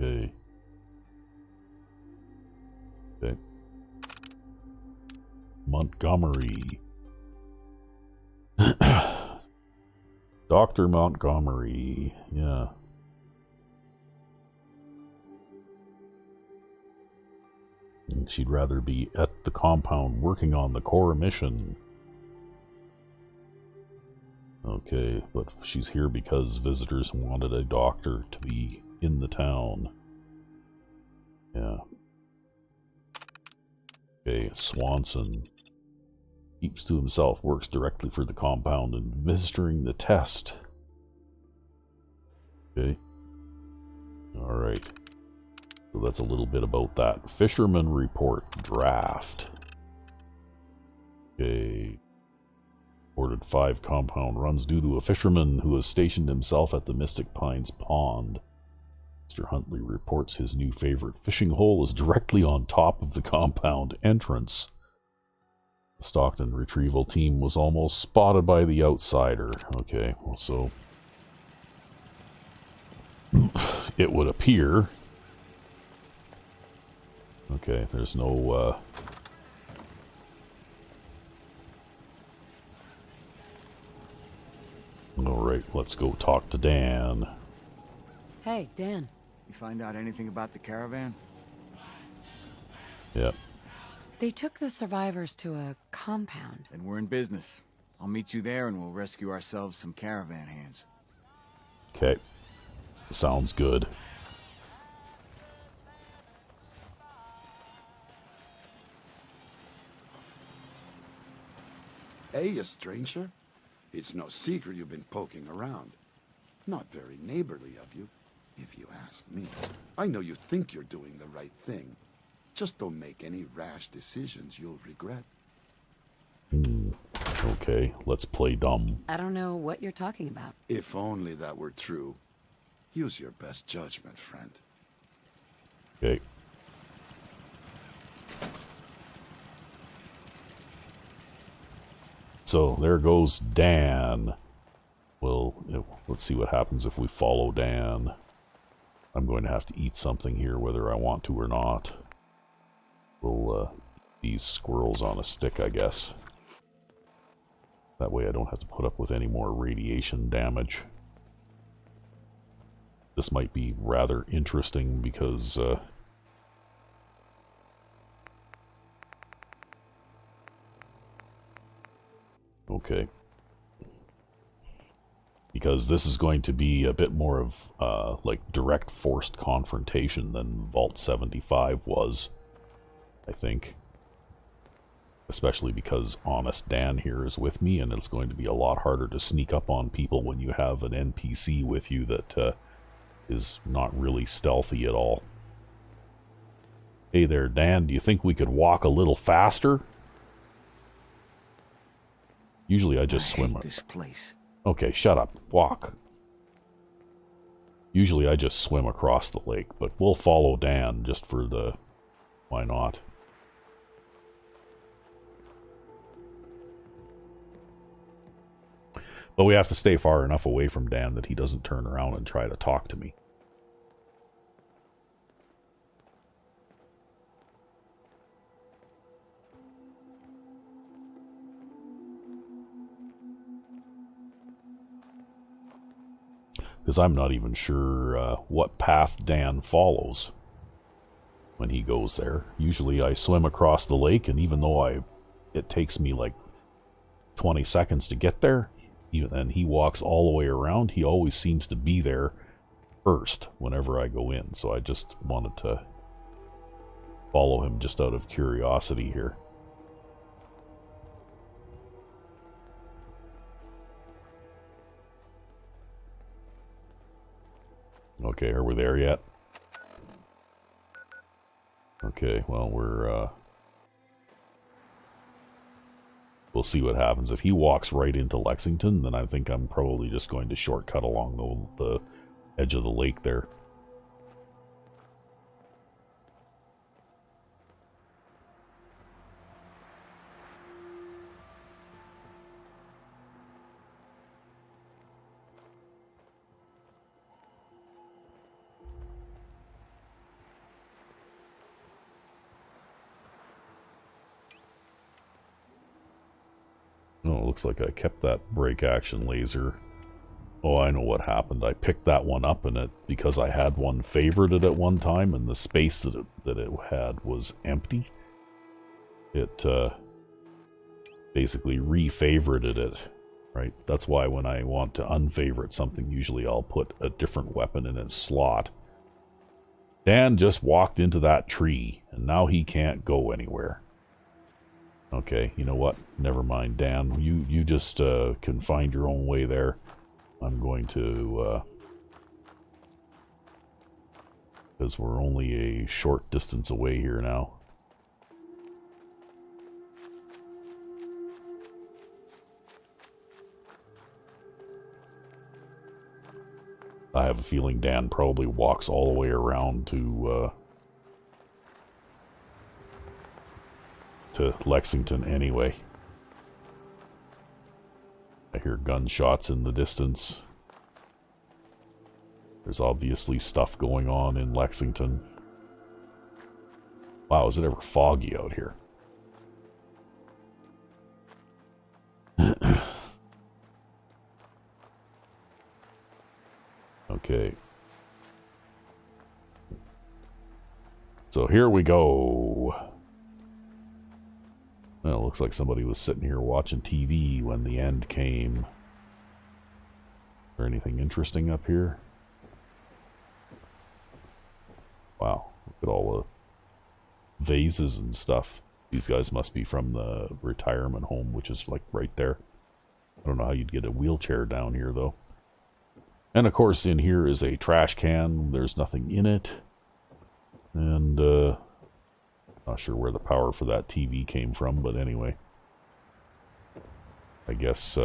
A: Okay. Okay. Montgomery. Dr. Montgomery. Yeah. And she'd rather be at the compound working on the core mission. Okay, but she's here because visitors wanted a doctor to be in the town. Yeah. Okay, Swanson. Keeps to himself, works directly for the compound, administering the test. Okay. Alright. So that's a little bit about that. Fisherman report draft. Okay. Reported 5 compound runs due to a fisherman who has stationed himself at the Mystic Pines Pond. Mr. Huntley reports his new favorite fishing hole is directly on top of the compound entrance. The Stockton retrieval team was almost spotted by the outsider. Okay, well, so it would appear. Okay, there's no Alright, let's go talk to Dan.
B: Hey, Dan.
F: You find out anything about the caravan?
A: Yep.
B: They took the survivors to a compound.
F: Then we're in business. I'll meet you there and we'll rescue ourselves some caravan hands.
A: Okay. Sounds good.
K: Hey, a stranger? It's no secret you've been poking around. Not very neighborly of you, if you ask me. I know you think you're doing the right thing. Just don't make any rash decisions you'll regret.
A: Okay, let's play dumb.
B: I don't know what you're talking about.
K: If only that were true. Use your best judgment, friend.
A: Okay. so there goes Dan. Well, let's see what happens if we follow Dan. I'm going to have to eat something here, whether I want to or not. We'll eat these squirrels on a stick, I guess. That way I don't have to put up with any more radiation damage. This might be rather interesting because... okay. Because this is going to be a bit more of like direct forced confrontation than Vault 75 was, I think. Especially because Honest Dan here is with me, and it's going to be a lot harder to sneak up on people when you have an NPC with you that is not really stealthy at all. Hey there, Dan, do you think we could walk a little faster? Usually I just swim.
F: This place.
A: Okay, shut up. Walk. Usually I just swim across the lake, but we'll follow Dan just for the... why not? But we have to stay far enough away from Dan that he doesn't turn around and try to talk to me. Because I'm not even sure what path Dan follows when he goes there. Usually I swim across the lake, and even though it takes me like 20 seconds to get there, and he walks all the way around, he always seems to be there first whenever I go in. So I just wanted to follow him just out of curiosity here. Okay, are we there yet? Okay, well, we'll see what happens. If he walks right into Lexington, then I think I'm probably just going to shortcut along the edge of the lake there. Oh, it looks like I kept that break action laser. Oh, I know what happened. I picked that one up, and because I had one favorited at one time, and the space that it had was empty, it basically re-favorited it, right? That's why when I want to unfavorite something, usually I'll put a different weapon in its slot. Dan just walked into that tree, and now he can't go anywhere. Okay, you know what? Never mind, Dan. You just can find your own way there. I'm going to... because we're only a short distance away here now. I have a feeling Dan probably walks all the way around to Lexington anyway. I hear gunshots in the distance. There's obviously stuff going on in Lexington. Wow, is it ever foggy out here? Okay. So here we go. Well, it looks like somebody was sitting here watching TV when the end came. Is there anything interesting up here? Wow, look at all the vases and stuff. These guys must be from the retirement home, which is like right there. I don't know how you'd get a wheelchair down here, though. And of course, in here is a trash can. There's nothing in it. And, not sure where the power for that TV came from, but anyway. I guess,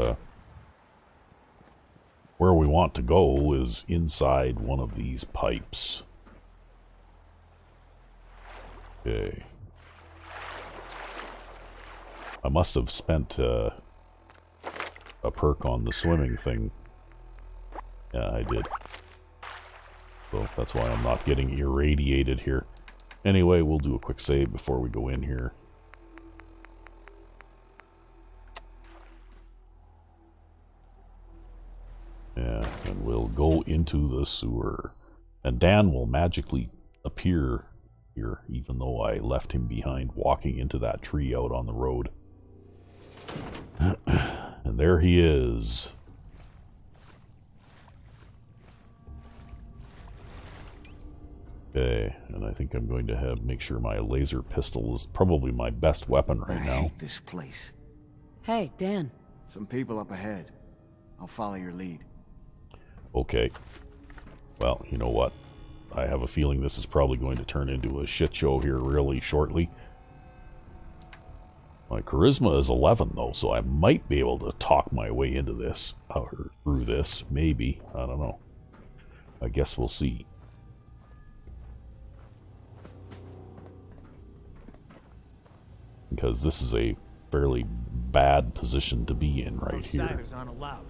A: where we want to go is inside one of these pipes. Okay. I must have spent, a perk on the swimming thing. Yeah, I did. So that's why I'm not getting irradiated here. Anyway, we'll do a quick save before we go in here. Yeah, and we'll go into the sewer. And Dan will magically appear here, even though I left him behind walking into that tree out on the road. And there he is. Okay, and I think I'm going to make sure my laser pistol is probably my best weapon right now.
F: I hate this place.
B: Hey, Dan.
F: Some people up ahead. I'll follow your lead.
A: Okay. Well, you know what? I have a feeling this is probably going to turn into a shit show here really shortly. My charisma is 11 though, so I might be able to talk my way into this, or through this, maybe. I don't know. I guess we'll see. Because this is a fairly bad position to be in right here.
M: Outsiders aren't allowed.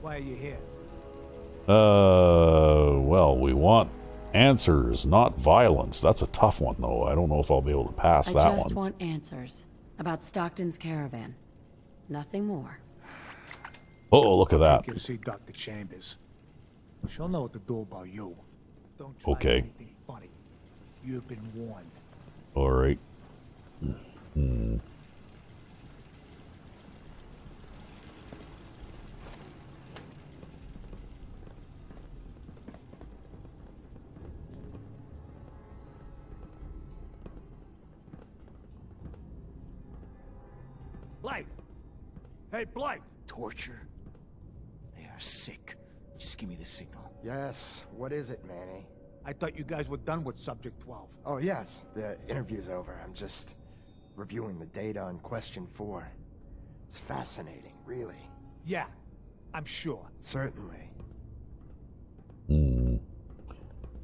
M: Why are you here?
A: Well, we want answers, not violence. That's a tough one, though. I don't know if I'll be able to pass that one.
B: I just want answers about Stockton's caravan. Nothing more.
A: Oh, look at that.
M: Take you to see Dr. Chambers. She'll know what to do about you. Don't try
A: Okay.
M: anything funny. You've been warned.
A: All right.
M: Blythe! Hey, Blythe!
F: Torture? They are sick. Just give me the signal.
N: Yes, what is it, Manny?
M: I thought you guys were done with Subject 12.
N: Oh, yes, the interview's over. I'm just reviewing the data on Question 4. It's fascinating, really.
M: Yeah, I'm sure.
N: Certainly.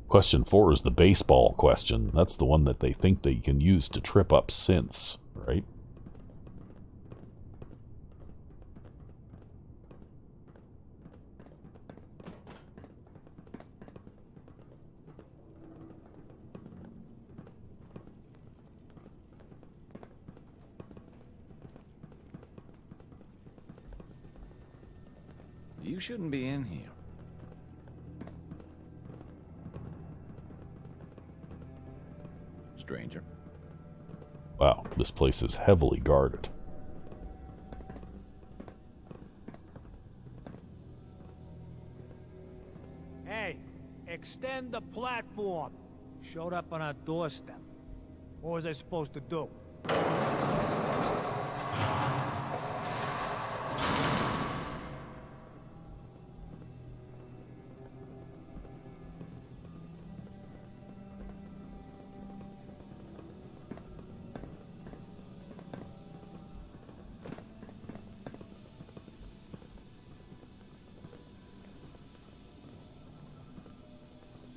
A: Question 4 is the baseball question. That's the one that they think they can use to trip up synths, right?
C: You shouldn't be in here. Stranger.
A: Wow, this place is heavily guarded.
M: Hey, extend the platform. Showed up on our doorstep. What was I supposed to do?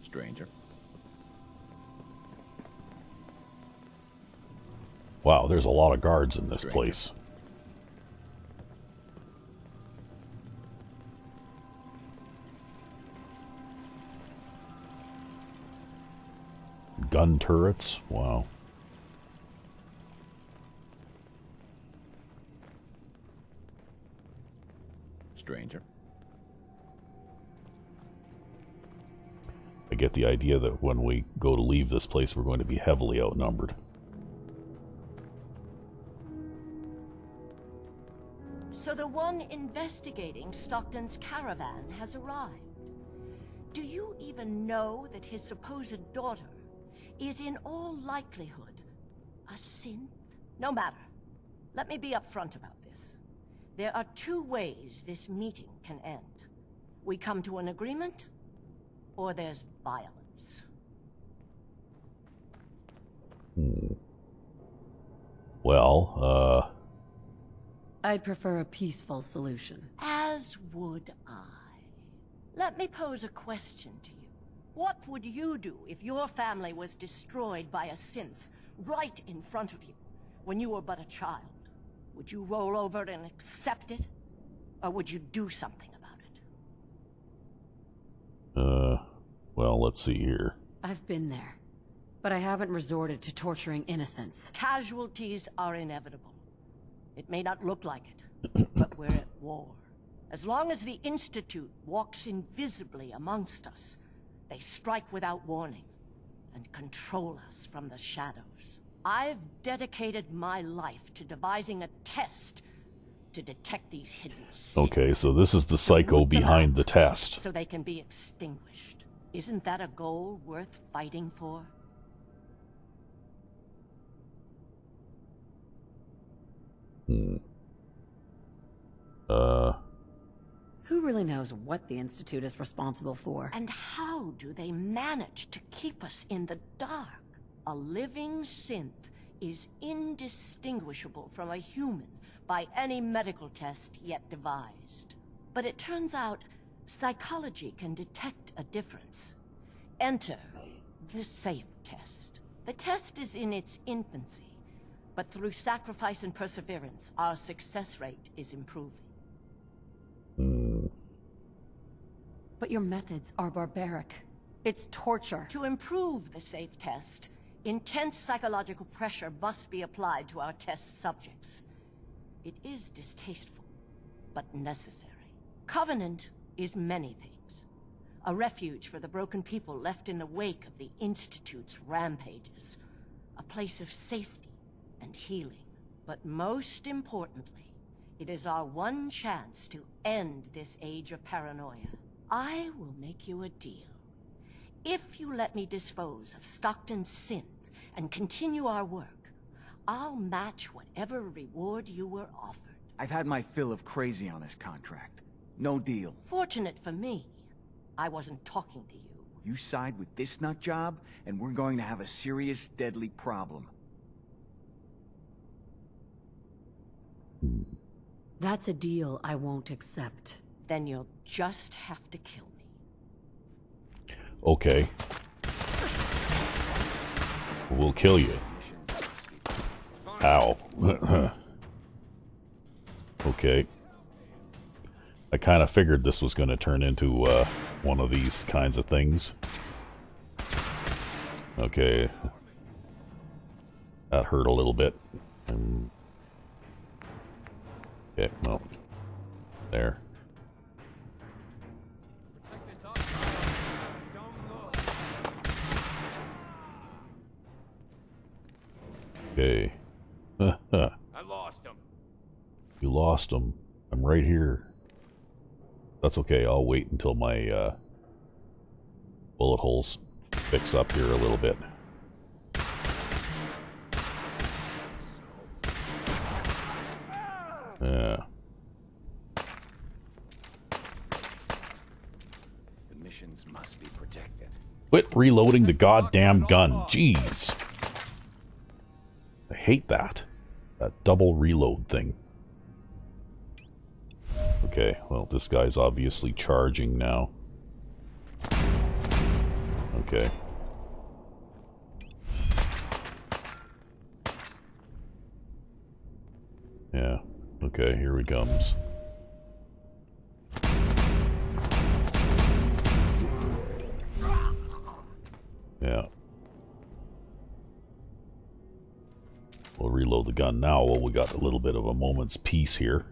C: Stranger.
A: Wow, there's a lot of guards in this place. Gun turrets, wow.
C: Stranger.
A: I get the idea that when we go to leave this place, we're going to be heavily outnumbered.
O: So the one investigating Stockton's caravan has arrived. Do you even know that his supposed daughter is in all likelihood a synth? No matter. Let me be upfront about this. There are two ways this meeting can end. We come to an agreement, or there's violence.
A: Well,
B: I'd prefer a peaceful solution.
O: As would I. Let me pose a question to you. What would you do if your family was destroyed by a synth right in front of you when you were but a child? Would you roll over and accept it? Or would you do something about it?
A: Well, let's see here.
B: I've been there, but I haven't resorted to torturing innocents.
O: Casualties are inevitable. It may not look like it, but we're at war. As long as the Institute walks invisibly amongst us, they strike without warning and control us from the shadows. I've dedicated my life to devising a test to detect these hidden sins.
A: Okay, so this is the psycho behind the test.
O: So they can be extinguished. Isn't that a goal worth fighting for?
B: Who really knows what the Institute is responsible for?
O: And how do they manage to keep us in the dark? A living synth is indistinguishable from a human by any medical test yet devised. But it turns out psychology can detect a difference. Enter the SAFE test. The test is in its infancy, but through sacrifice and perseverance, our success rate is improving.
B: But your methods are barbaric. It's torture.
O: To improve the SAFE test, intense psychological pressure must be applied to our test subjects. It is distasteful, but necessary. Covenant is many things. A refuge for the broken people left in the wake of the Institute's rampages. A place of safety and healing. But most importantly, it is our one chance to end this age of paranoia. I will make you a deal. If you let me dispose of Stockton's synth and continue our work, I'll match whatever reward you were offered.
F: I've had my fill of crazy on this contract. No deal.
O: Fortunate for me, I wasn't talking to you.
F: You side with this nut job, and we're going to have a serious, deadly problem.
B: That's a deal I won't accept.
O: Then you'll just have to kill me.
A: Okay. We'll kill you. Ow. Okay. I kind of figured this was going to turn into one of these kinds of things. Okay. That hurt a little bit. Okay, well. There. Okay.
E: I lost him.
A: You lost him. I'm right here. That's okay. I'll wait until my bullet holes fix up here a little bit. Yeah.
E: The missions must be protected.
A: Quit reloading the goddamn gun. Jeez. I hate that. That double reload thing. Okay, well, this guy's obviously charging now. Okay. Yeah, okay, here he comes. Yeah. We'll reload the gun now while we got a little bit of a moment's peace here.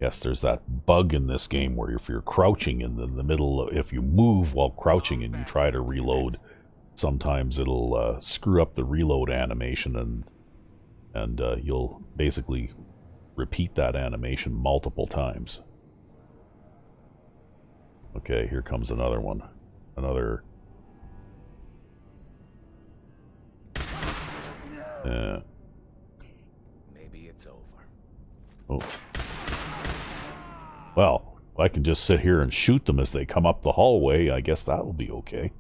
A: Yes, there's that bug in this game where if you're crouching in the middle, if you move while crouching and you try to reload, sometimes it'll screw up the reload animation and you'll basically repeat that animation multiple times. Okay, here comes another one. Another...
E: Maybe it's over.
A: Oh. Well, if I can just sit here and shoot them as they come up the hallway, I guess that'll be okay.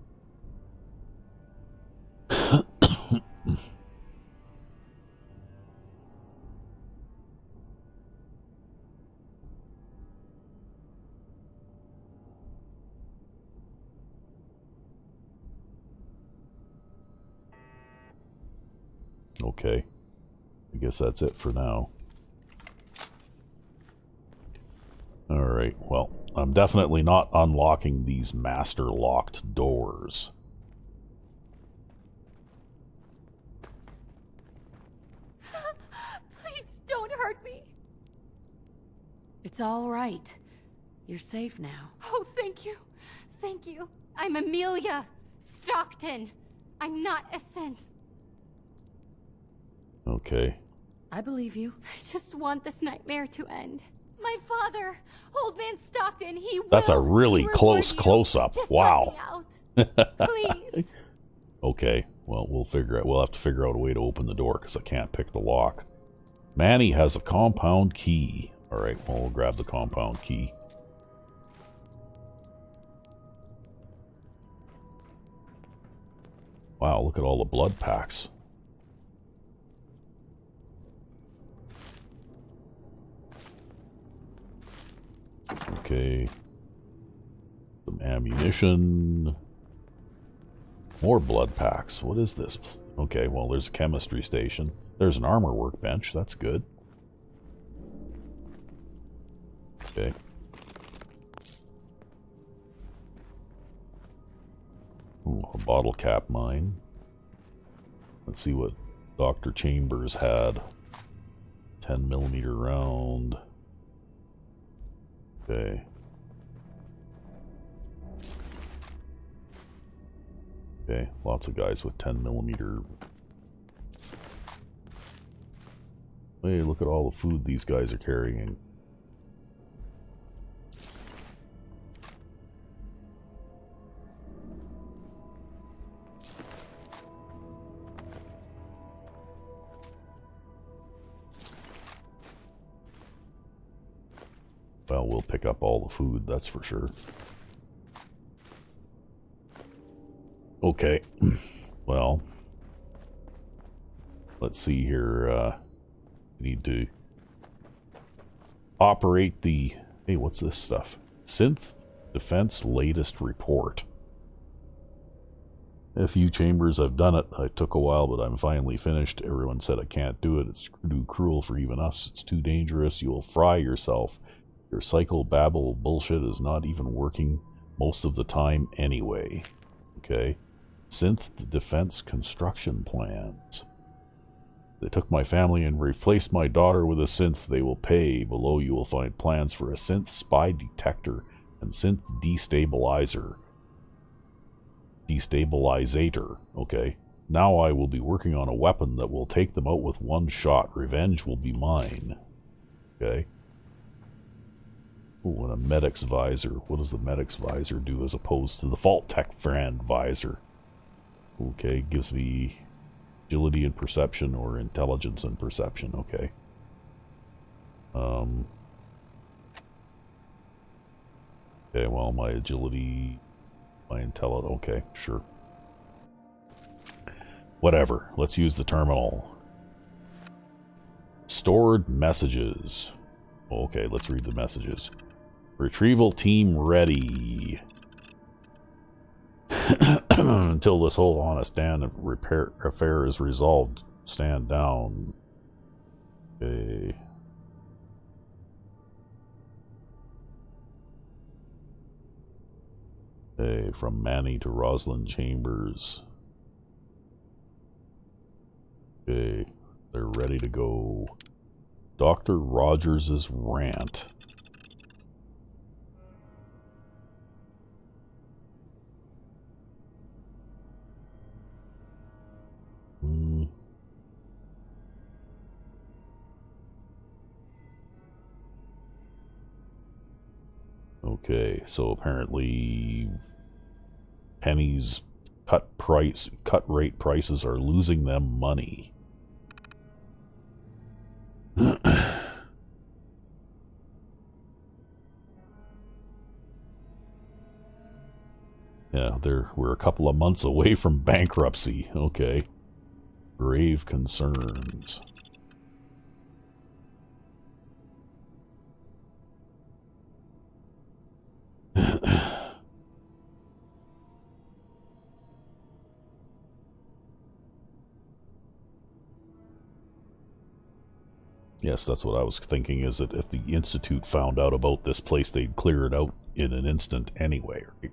A: Okay. guess that's it for now. Alright, well, I'm definitely not unlocking these master locked doors.
H: Please don't hurt me.
B: It's all right. You're safe now.
H: Oh, thank you. Thank you. I'm Amelia Stockton. I'm not a synth.
A: Okay.
B: I believe you.
H: I just want this nightmare to end. My father, Old Man Stockton, he
A: That's
H: will
A: a really
H: reward
A: close
H: you.
A: close-up.
H: Just
A: Wow.
H: let me out. Please.
A: Okay, well, we'll have to figure out a way to open the door because I can't pick the lock. Manny has a compound key. Alright, well, we'll grab the compound key. Wow, look at all the blood packs. Okay. Some ammunition. More blood packs. What is this? Okay, well, there's a chemistry station. There's an armor workbench. That's good. Okay. Ooh, a bottle cap mine. Let's see what Dr. Chambers had. 10mm round. Okay. Okay, lots of guys with 10mm. Hey, look at all the food these guys are carrying. Well, we'll pick up all the food, that's for sure. Okay. Well, let's see here. We need to operate the... Hey, what's this stuff? Synth Defense latest report. A few chambers, I've done it. It took a while, but I'm finally finished. Everyone said I can't do it. It's too cruel for even us. It's too dangerous. You will fry yourself. Your psychobabble bullshit is not even working most of the time anyway. Okay. Synth defense construction plans. They took my family and replaced my daughter with a synth. They will pay. Below you will find plans for a synth spy detector and synth destabilizer. Destabilizator. Okay. Now I will be working on a weapon that will take them out with one shot. Revenge will be mine. Okay. Ooh, and a medic's visor. What does the medic's visor do as opposed to the Vault Tech Brand visor? Okay, gives me agility and perception or intelligence and perception. Okay. Okay, well, my agility, my intelligence. Okay, sure. Whatever. Let's use the terminal. Stored messages. Okay, let's read the messages. Retrieval team ready. Until this whole honest Dan repair affair is resolved, stand down. Okay. Okay, from Manny to Rosalind Chambers. Okay, they're ready to go. Dr. Rogers' rant. Okay, so apparently Penny's cut rate prices are losing them money. Yeah, we're a couple of months away from bankruptcy. Okay. Grave concerns. Yes, that's what I was thinking, is that if the Institute found out about this place, they'd clear it out in an instant anyway, right?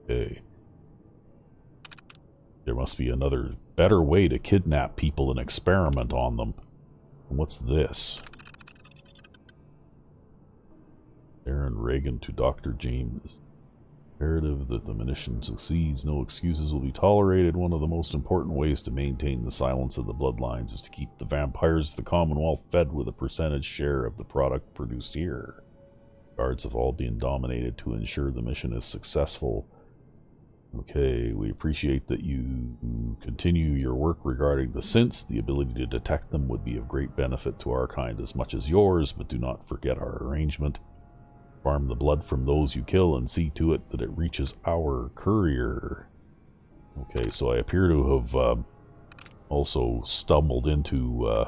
A: Okay. There must be another better way to kidnap people and experiment on them. What's this? Aaron Reagan to Dr. James. Imperative that the mission succeeds. No excuses will be tolerated. One of the most important ways to maintain the silence of the bloodlines is to keep the vampires of the Commonwealth fed with a percentage share of the product produced here. Guards have all been dominated to ensure the mission is successful. Okay, we appreciate that you continue your work regarding the synths. The ability to detect them would be of great benefit to our kind as much as yours, but do not forget our arrangement. Farm the blood from those you kill and see to it that it reaches our courier. Okay, so I appear to have also stumbled into...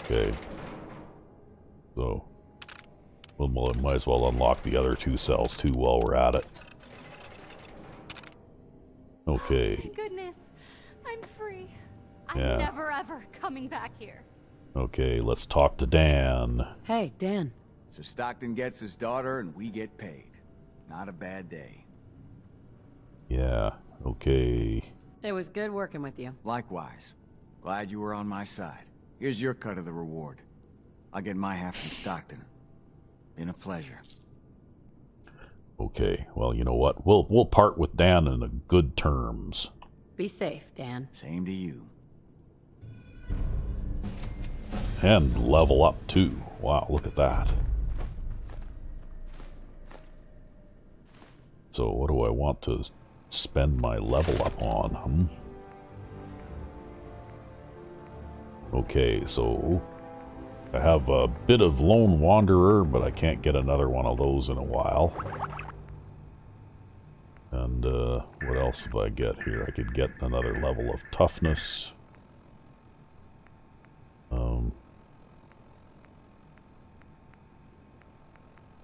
A: okay. So, well, I might as well unlock the other 2 cells too while we're at it. Okay.
H: Thank goodness. I'm free.
A: Yeah.
H: I'm never ever coming back here.
A: Okay, let's talk to Dan.
B: Hey, Dan.
F: So Stockton gets his daughter and we get paid. Not a bad day.
A: Yeah, okay.
B: It was good working with you.
F: Likewise. Glad you were on my side. Here's your cut of the reward. I'll get my half from Stockton. Been a pleasure.
A: Okay, well, you know what? We'll part with Dan in the good terms.
B: Be safe, Dan.
F: Same to you.
A: And level up, too. Wow, look at that. So, what do I want to spend my level up on? Okay, so... I have a bit of Lone Wanderer, but I can't get another one of those in a while. And, what else have I get here? I could get another level of toughness.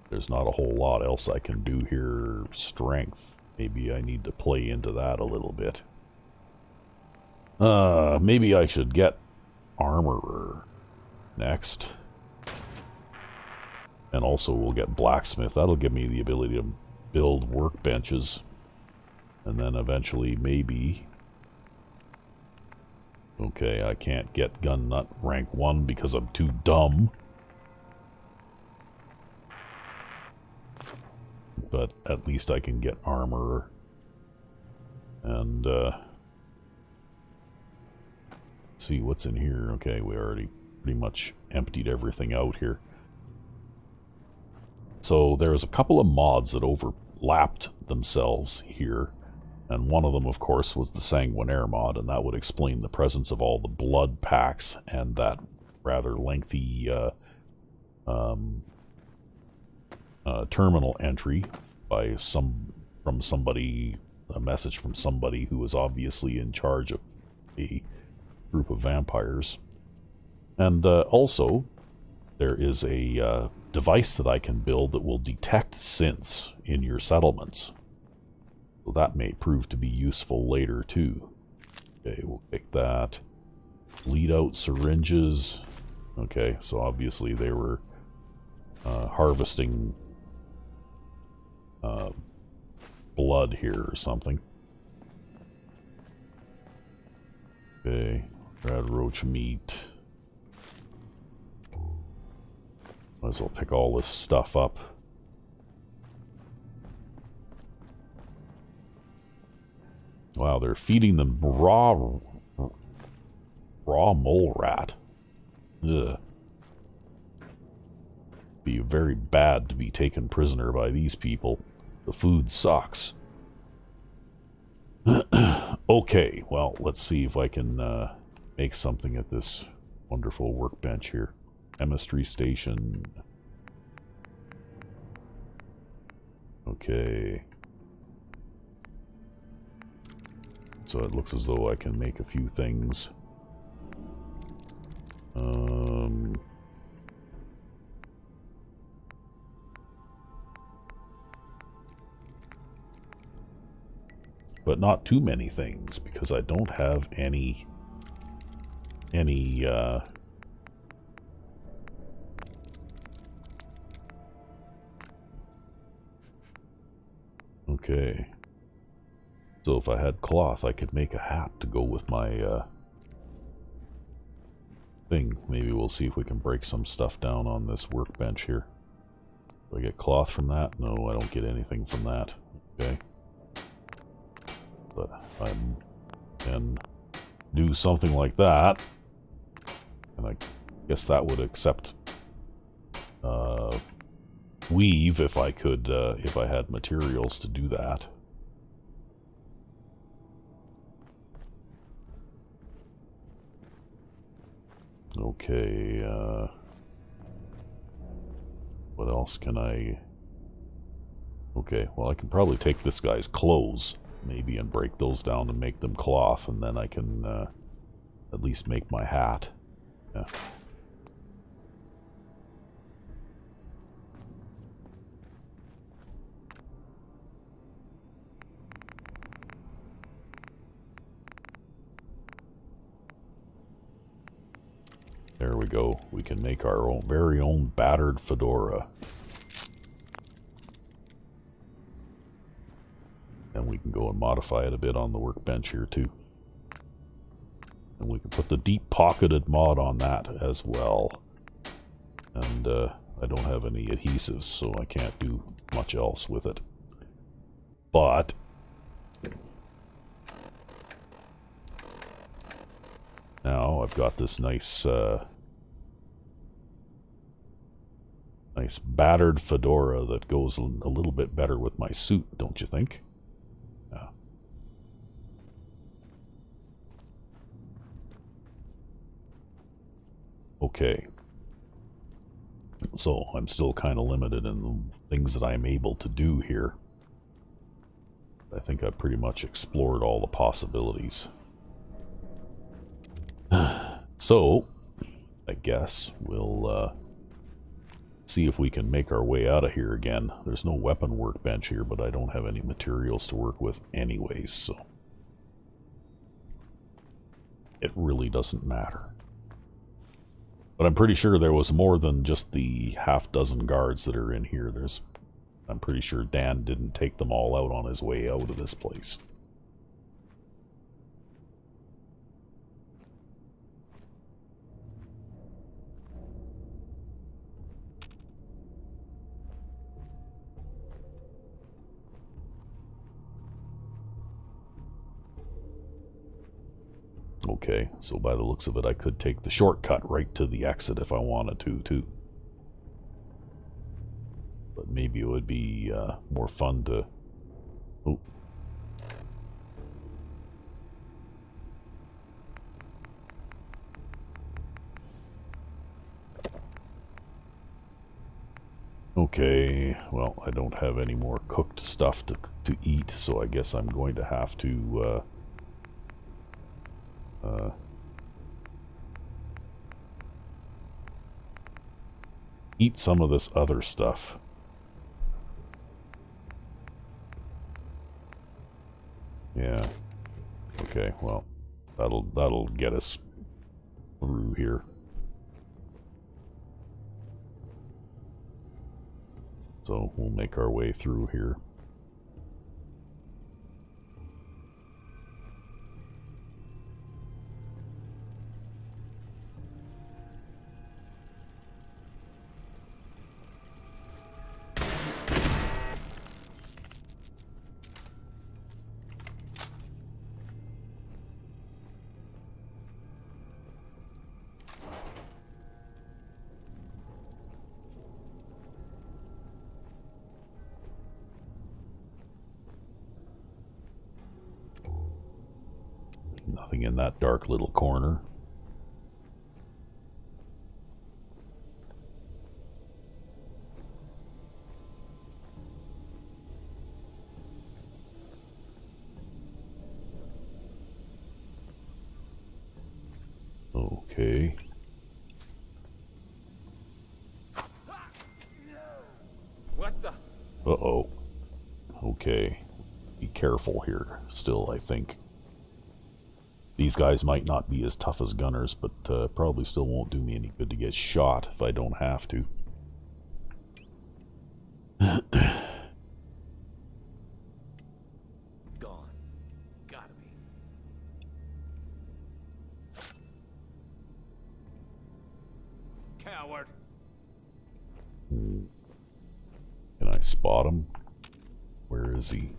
A: There's not a whole lot else I can do here. Strength. Maybe I need to play into that a little bit. Maybe I should get Armorer next. And also we'll get Blacksmith. That'll give me the ability to build workbenches. And then eventually maybe... Okay, I can't get Gun Nut rank 1 because I'm too dumb. But at least I can get Armorer. And, see what's in here. Okay, we already pretty much emptied everything out here. So there's a couple of mods that overlapped themselves here. And one of them, of course, was the Sanguinaire mod, and that would explain the presence of all the blood packs and that rather lengthy terminal entry by somebody, a message from somebody who was obviously in charge of a group of vampires. And also, there is a device that I can build that will detect synths in your settlements. So that may prove to be useful later too. Okay, we'll pick that. Lead out syringes. Okay, so obviously they were harvesting blood here or something. Okay, red roach meat. Might as well pick all this stuff up. Wow, they're feeding them raw mole rat. Ugh. Be very bad to be taken prisoner by these people. The food sucks. Okay, well, let's see if I can make something at this wonderful workbench here. Chemistry station. Okay. So it looks as though I can make a few things. But not too many things, because I don't have any okay. So if I had cloth, I could make a hat to go with my thing. Maybe we'll see if we can break some stuff down on this workbench here. Do I get cloth from that? No, I don't get anything from that. Okay. But I can do something like that. And I guess that would accept weave if I could, if I had materials to do that. Okay, what else can I... Okay, well I can probably take this guy's clothes, maybe, and break those down and make them cloth, and then I can at least make my hat. Yeah. There we go. We can make our own very own battered fedora. And we can go and modify it a bit on the workbench here too. And we can put the deep-pocketed mod on that as well. And I don't have any adhesives, so I can't do much else with it. But now I've got this nice nice battered fedora that goes a little bit better with my suit, don't you think? Yeah. Okay. So I'm still kind of limited in the things that I'm able to do here. I think I've pretty much explored all the possibilities. So, I guess we'll see if we can make our way out of here again. There's no weapon workbench here, but I don't have any materials to work with anyways, so it really doesn't matter. But I'm pretty sure there was more than just the half-dozen guards that are in here. I'm pretty sure Dan didn't take them all out on his way out of this place. Okay, so by the looks of it, I could take the shortcut right to the exit if I wanted to, too. But maybe it would be more fun to... Oh. Okay, well, I don't have any more cooked stuff to eat, so I guess I'm going to have to... eat some of this other stuff. Yeah. Okay, well, that'll get us through here. So we'll make our way through here. Nothing in that dark little corner. Okay.
C: What the?
A: Uh-oh. Okay. Be careful here, still, I think. These guys might not be as tough as gunners, but probably still won't do me any good to get shot if I don't have to.
C: Gone. Gotta be. Coward.
A: Can I spot him? Where is he?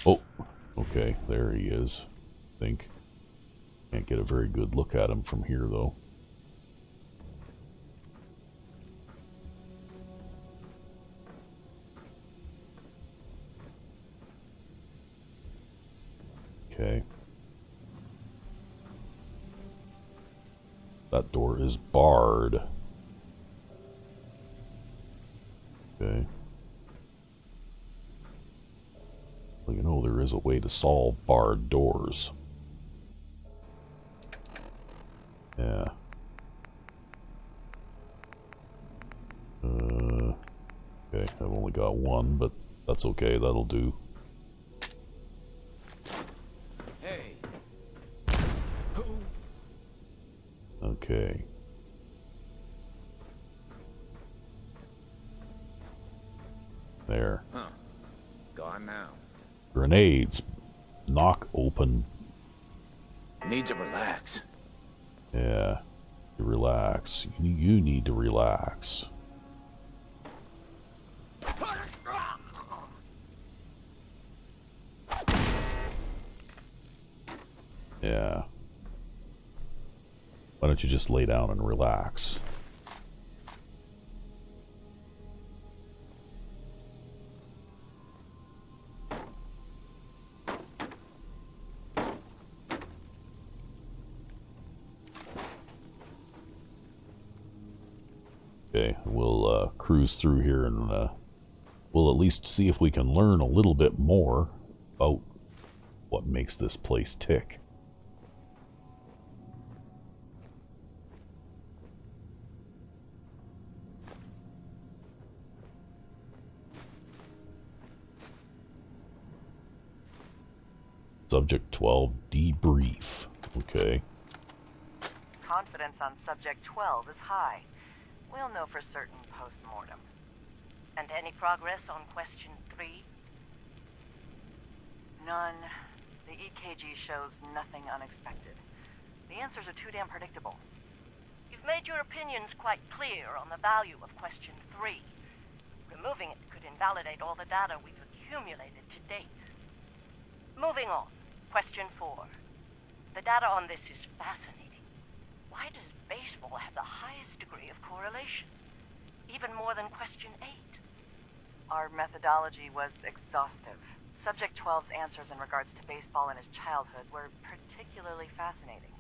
A: Oh, okay, there he is. I think. Can't get a very good look at him from here, though. Okay. That door is barred. Okay. Well, you know, there is a way to solve barred doors. Yeah. Okay, I've only got one, but that's okay, that'll do.
C: Hey.
A: Okay. There.
C: Huh. Gone now.
A: Grenades. Knock open.
C: Need to relax.
A: Yeah. Relax. You need to relax. Yeah. Why don't you just lay down and relax? Okay, we'll cruise through here and we'll at least see if we can learn a little bit more about what makes this place tick. Subject 12, debrief. Okay.
G: Confidence on Subject 12 is high. We'll know for certain post-mortem.
O: And any progress on question 3?
G: None. The EKG shows nothing unexpected. The answers are too damn predictable.
O: You've made your opinions quite clear on the value of question 3. Removing it could invalidate all the data we've accumulated to date. Moving on. Question 4. The data on this is fascinating. Why does baseball have the highest degree of correlation? Even more than question 8.
G: Our methodology was exhaustive. Subject 12's answers in regards to baseball in his childhood were particularly fascinating.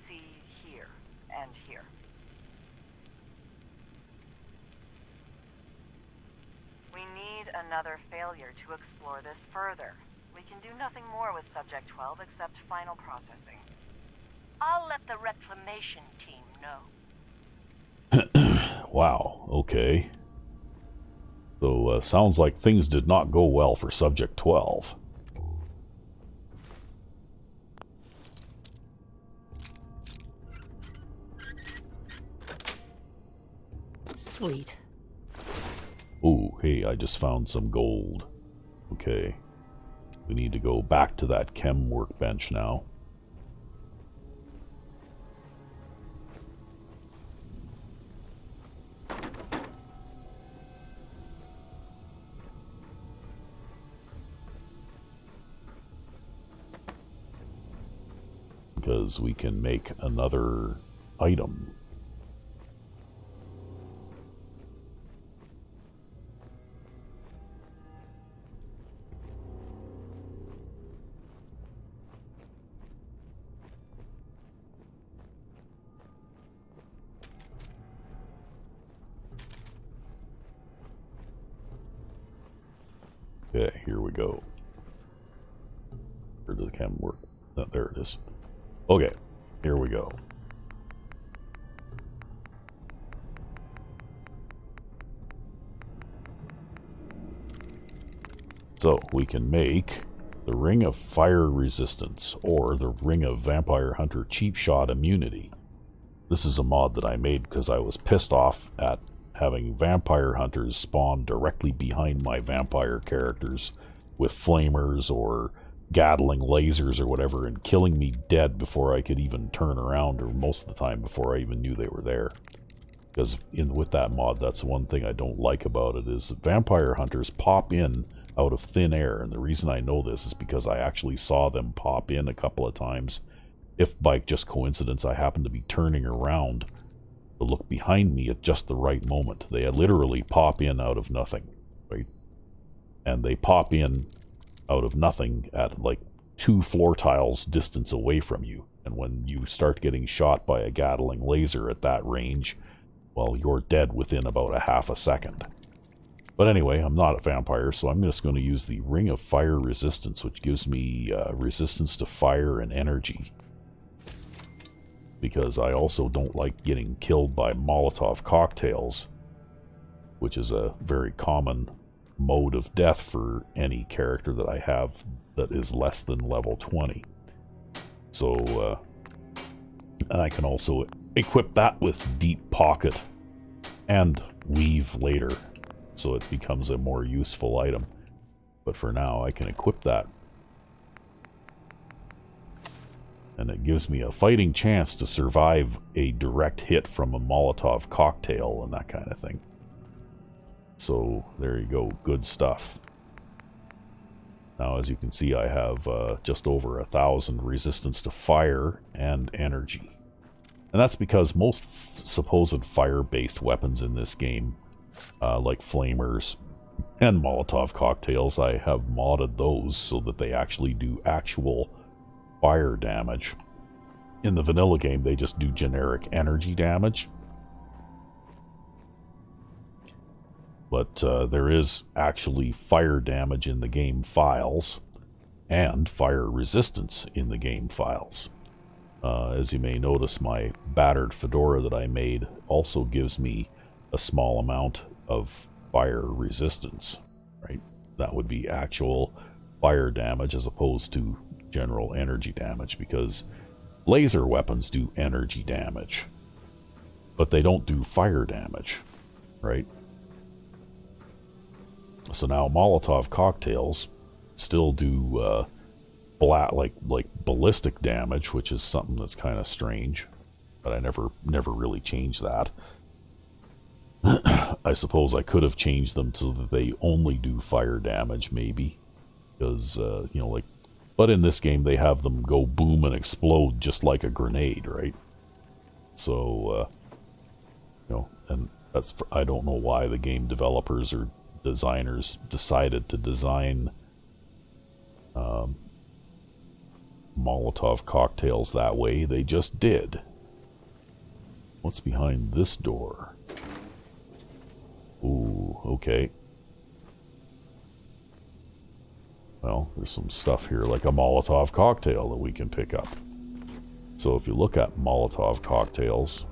G: See here and here. We need another failure to explore this further. We can do nothing more with Subject 12 except final processing.
O: I'll let the reclamation team know.
A: Wow, okay. So, sounds like things did not go well for Subject 12.
B: Sweet.
A: Ooh, hey, I just found some gold. Okay. We need to go back to that chem workbench now. Because we can make another item. Okay, here we go. Where does the camera work? Oh, there it is. Okay, here we go. So, we can make the Ring of Fire Resistance, or the Ring of Vampire Hunter Cheap Shot Immunity. This is a mod that I made because I was pissed off at having vampire hunters spawn directly behind my vampire characters with flamers or Gatling lasers or whatever, and killing me dead before I could even turn around, or most of the time before I even knew they were there. Because with that mod, that's one thing I don't like about it, is vampire hunters pop in out of thin air, and the reason I know this is because I actually saw them pop in a couple of times. If by just coincidence I happened to be turning around to look behind me at just the right moment, they literally pop in out of nothing, right? And they pop in out of nothing at like 2 floor tiles distance away from you. And when you start getting shot by a Gatling laser at that range, well, you're dead within about a half a second. But anyway, I'm not a vampire, so I'm just going to use the Ring of Fire Resistance, which gives me resistance to fire and energy. Because I also don't like getting killed by Molotov cocktails, which is a very common mode of death for any character that I have that is less than level 20. So, and I can also equip that with Deep Pocket and Weave later, so it becomes a more useful item. But for now, I can equip that. And it gives me a fighting chance to survive a direct hit from a Molotov cocktail and that kind of thing. So, there you go. Good stuff. Now, as you can see, I have just over 1,000 resistance to fire and energy. And that's because most supposed fire-based weapons in this game, like flamers and Molotov cocktails, I have modded those so that they actually do actual fire damage. In the vanilla game, they just do generic energy damage. But there is actually fire damage in the game files, and fire resistance in the game files. As you may notice, my battered fedora that I made also gives me a small amount of fire resistance, right? That would be actual fire damage as opposed to general energy damage, because laser weapons do energy damage, but they don't do fire damage, right? So now Molotov cocktails still do like ballistic damage, which is something that's kind of strange, but I never really changed that. I suppose I could have changed them so that they only do fire damage, maybe, because you know, like, but in this game they have them go boom and explode just like a grenade, right? So you know, and that's I don't know why the game developers or designers decided to design Molotov cocktails that way. They just did. What's behind this door? Ooh, okay. Well, there's some stuff here like a Molotov cocktail that we can pick up. So if you look at Molotov cocktails,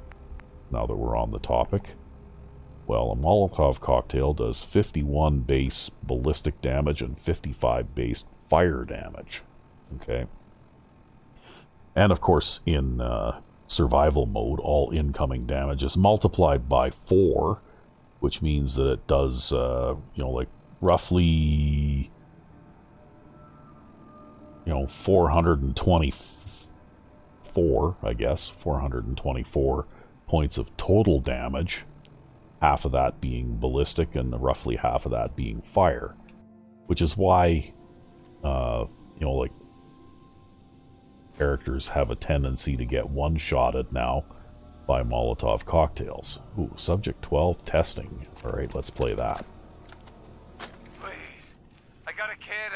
A: now that we're on the topic, well, a Molotov cocktail does 51 base ballistic damage and 55 base fire damage. Okay. And of course, in survival mode, all incoming damage is multiplied by 4, which means that it does, you know, like roughly, you know, 424, I guess, 424 points of total damage. Half of that being ballistic and roughly half of that being fire. Which is why, you know, like, characters have a tendency to get one-shotted now by Molotov cocktails. Ooh, Subject 12 testing. Alright, let's play that.
P: Please, I got a kid.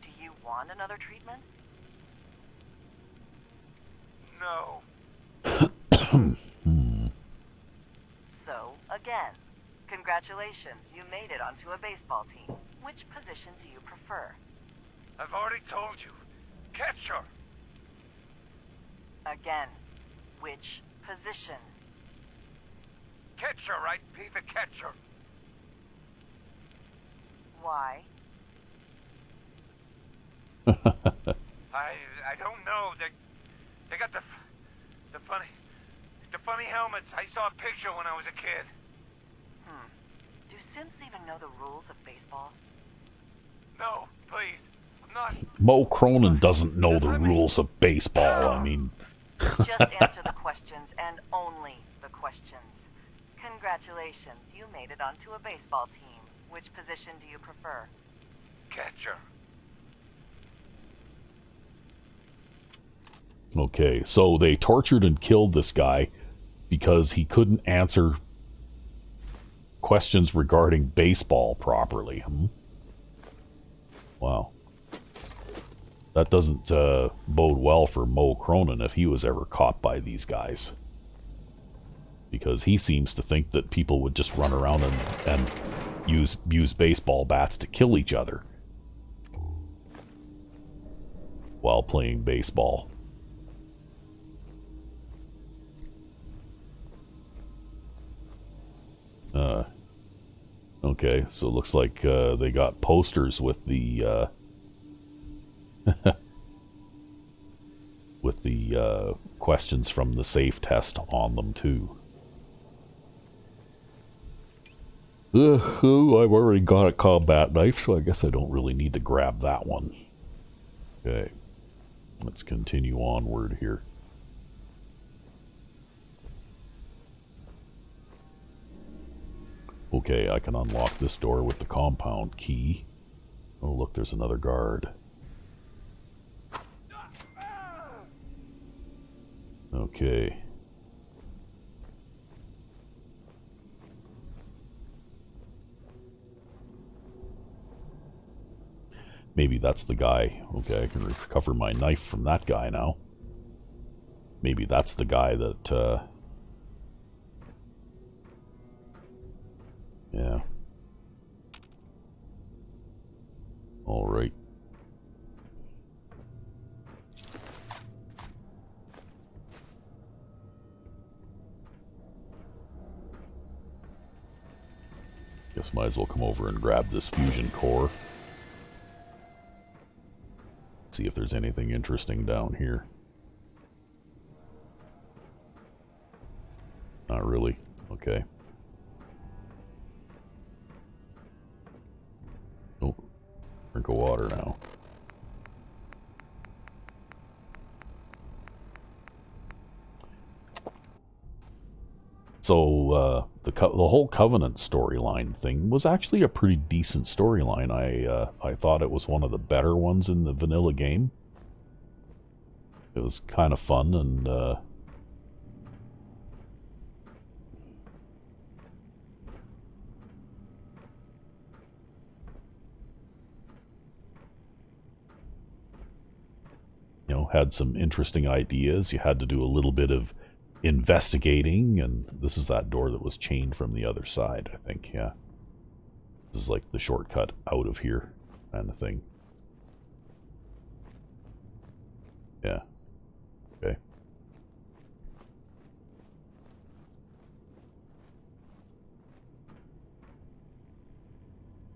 G: Do you want another treatment?
P: No.
G: So, again, Congratulations, you made it onto a baseball team. Which position do you prefer?
P: I've already told you. Catcher!
G: Again, which position?
P: Catcher, right? Be the catcher.
G: Why?
P: I don't know. They got the funny helmets. I saw a picture when I was a kid.
G: Do synths even know the rules of baseball?
P: No, please. I'm not.
A: Mo Cronin doesn't know the rules of baseball. I mean...
G: Just answer the questions, and only the questions. Congratulations, you made it onto a baseball team. Which position do you prefer?
P: Catcher.
A: Okay, so they tortured and killed this guy because he couldn't answer questions regarding baseball properly. Wow. That doesn't bode well for Mo Cronin if he was ever caught by these guys. Because he seems to think that people would just run around and use baseball bats to kill each other while playing baseball. Okay, so it looks like they got posters with the with the questions from the safe test on them too. I've already got a combat knife, so I guess I don't really need to grab that one. Okay, let's continue onward here. Okay, I can unlock this door with the compound key. Oh, look, there's another guard. Okay. Maybe that's the guy. Okay, I can recover my knife from that guy now. Maybe that's the guy that, yeah. All right. Guess might as well come over and grab this fusion core. See if there's anything interesting down here. Not really. Okay. Oh, drink of water now. So the whole Covenant storyline thing was actually a pretty decent storyline. I thought it was one of the better ones in the vanilla game. It was kind of fun and you know, had some interesting ideas. You had to do a little bit of investigating, and this is that door that was chained from the other side, I think. Yeah, this is like the shortcut out of here kind of thing. Yeah. Okay.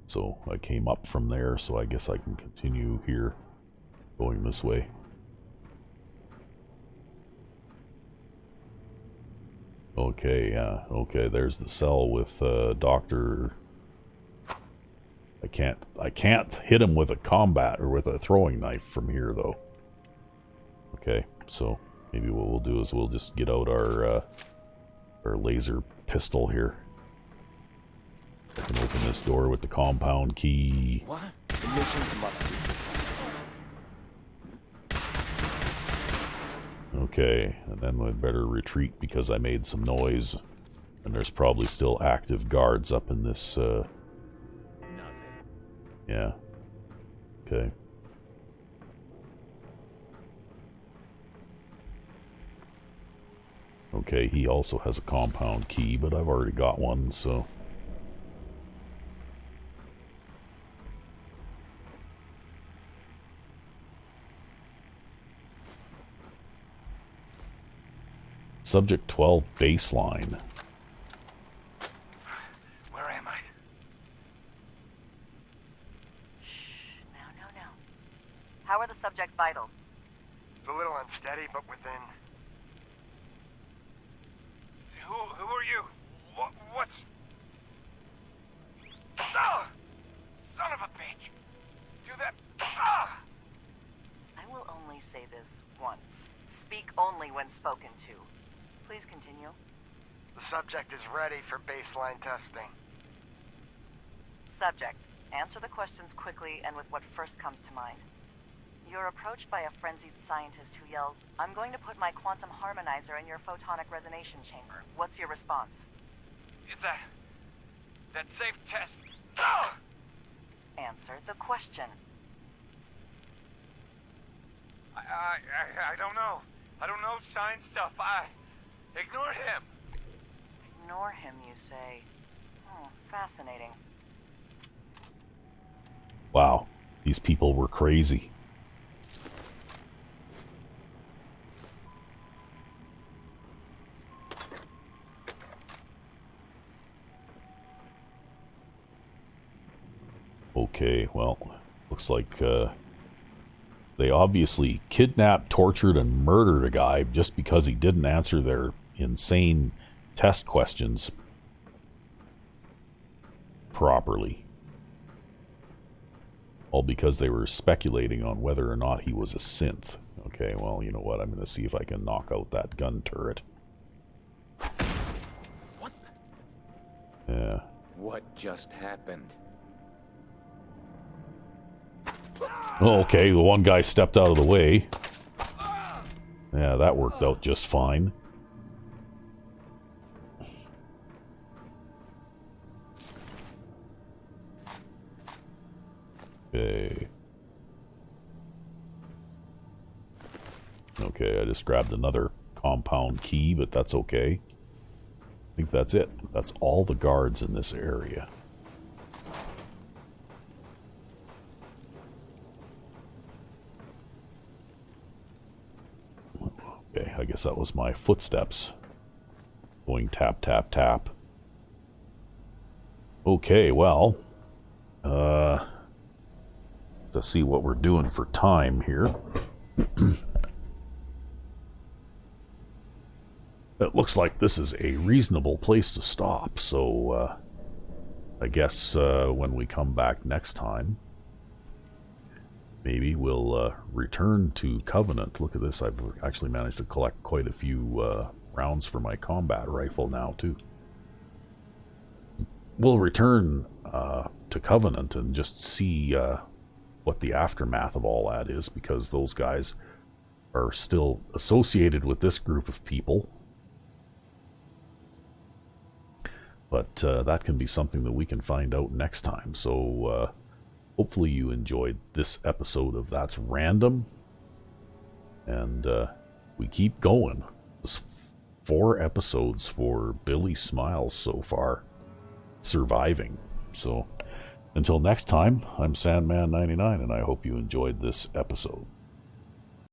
A: So I came up from there, so I guess I can continue here going this way. Okay, yeah, okay, there's the cell with Dr. I can't hit him with a combat or with a throwing knife from here though. Okay, so maybe what we'll do is we'll just get out our laser pistol here. I can open this door with the compound key.
N: What? The missions must be.
A: Okay, and then we'd better retreat because I made some noise. And there's probably still active guards up in this,
E: Nothing.
A: Yeah. Okay. Okay, he also has a compound key, but I've already got one, so Subject 12 baseline.
P: Where am I?
G: No. How are the subject's vitals?
N: It's a little unsteady, but within.
P: Who are you? What's... Ah! Son of a bitch! Do that... Ah!
G: I will only say this once. Speak only when spoken to. Please continue.
N: The subject is ready for baseline testing.
G: Subject, answer the questions quickly and with what first comes to mind. You're approached by a frenzied scientist who yells, "I'm going to put my quantum harmonizer in your photonic resonation chamber." What's your response?
P: Is that safe test? Ah!
G: Answer the question.
P: I don't know. I don't know science stuff. Ignore him.
G: Ignore him, you say. Fascinating.
A: Wow, these people were crazy. Okay, well, looks like they obviously kidnapped, tortured, and murdered a guy just because he didn't answer their insane test questions properly. All because they were speculating on whether or not he was a synth. Okay, well, you know what? I'm going to see if I can knock out that gun turret.
F: What?
A: Yeah.
Q: What just happened?
A: Okay, the one guy stepped out of the way. Yeah, that worked out just fine. Okay. Okay, I just grabbed another compound key, but that's okay. I think that's it. That's all the guards in this area. Okay, I guess that was my footsteps. Going tap, tap, tap. Okay, well. To see what we're doing for time here. It looks like this is a reasonable place to stop, so I guess when we come back next time, maybe we'll return to Covenant. Look at this, I've actually managed to collect quite a few rounds for my combat rifle now, too. We'll return to Covenant and just see what the aftermath of all that is, because those guys are still associated with this group of people. But that can be something that we can find out next time. So hopefully you enjoyed this episode of That's Random. And we keep going. There's 4 episodes for Billie Smiles so far. Surviving. So until next time, I'm Sandman99, and I hope you enjoyed this episode.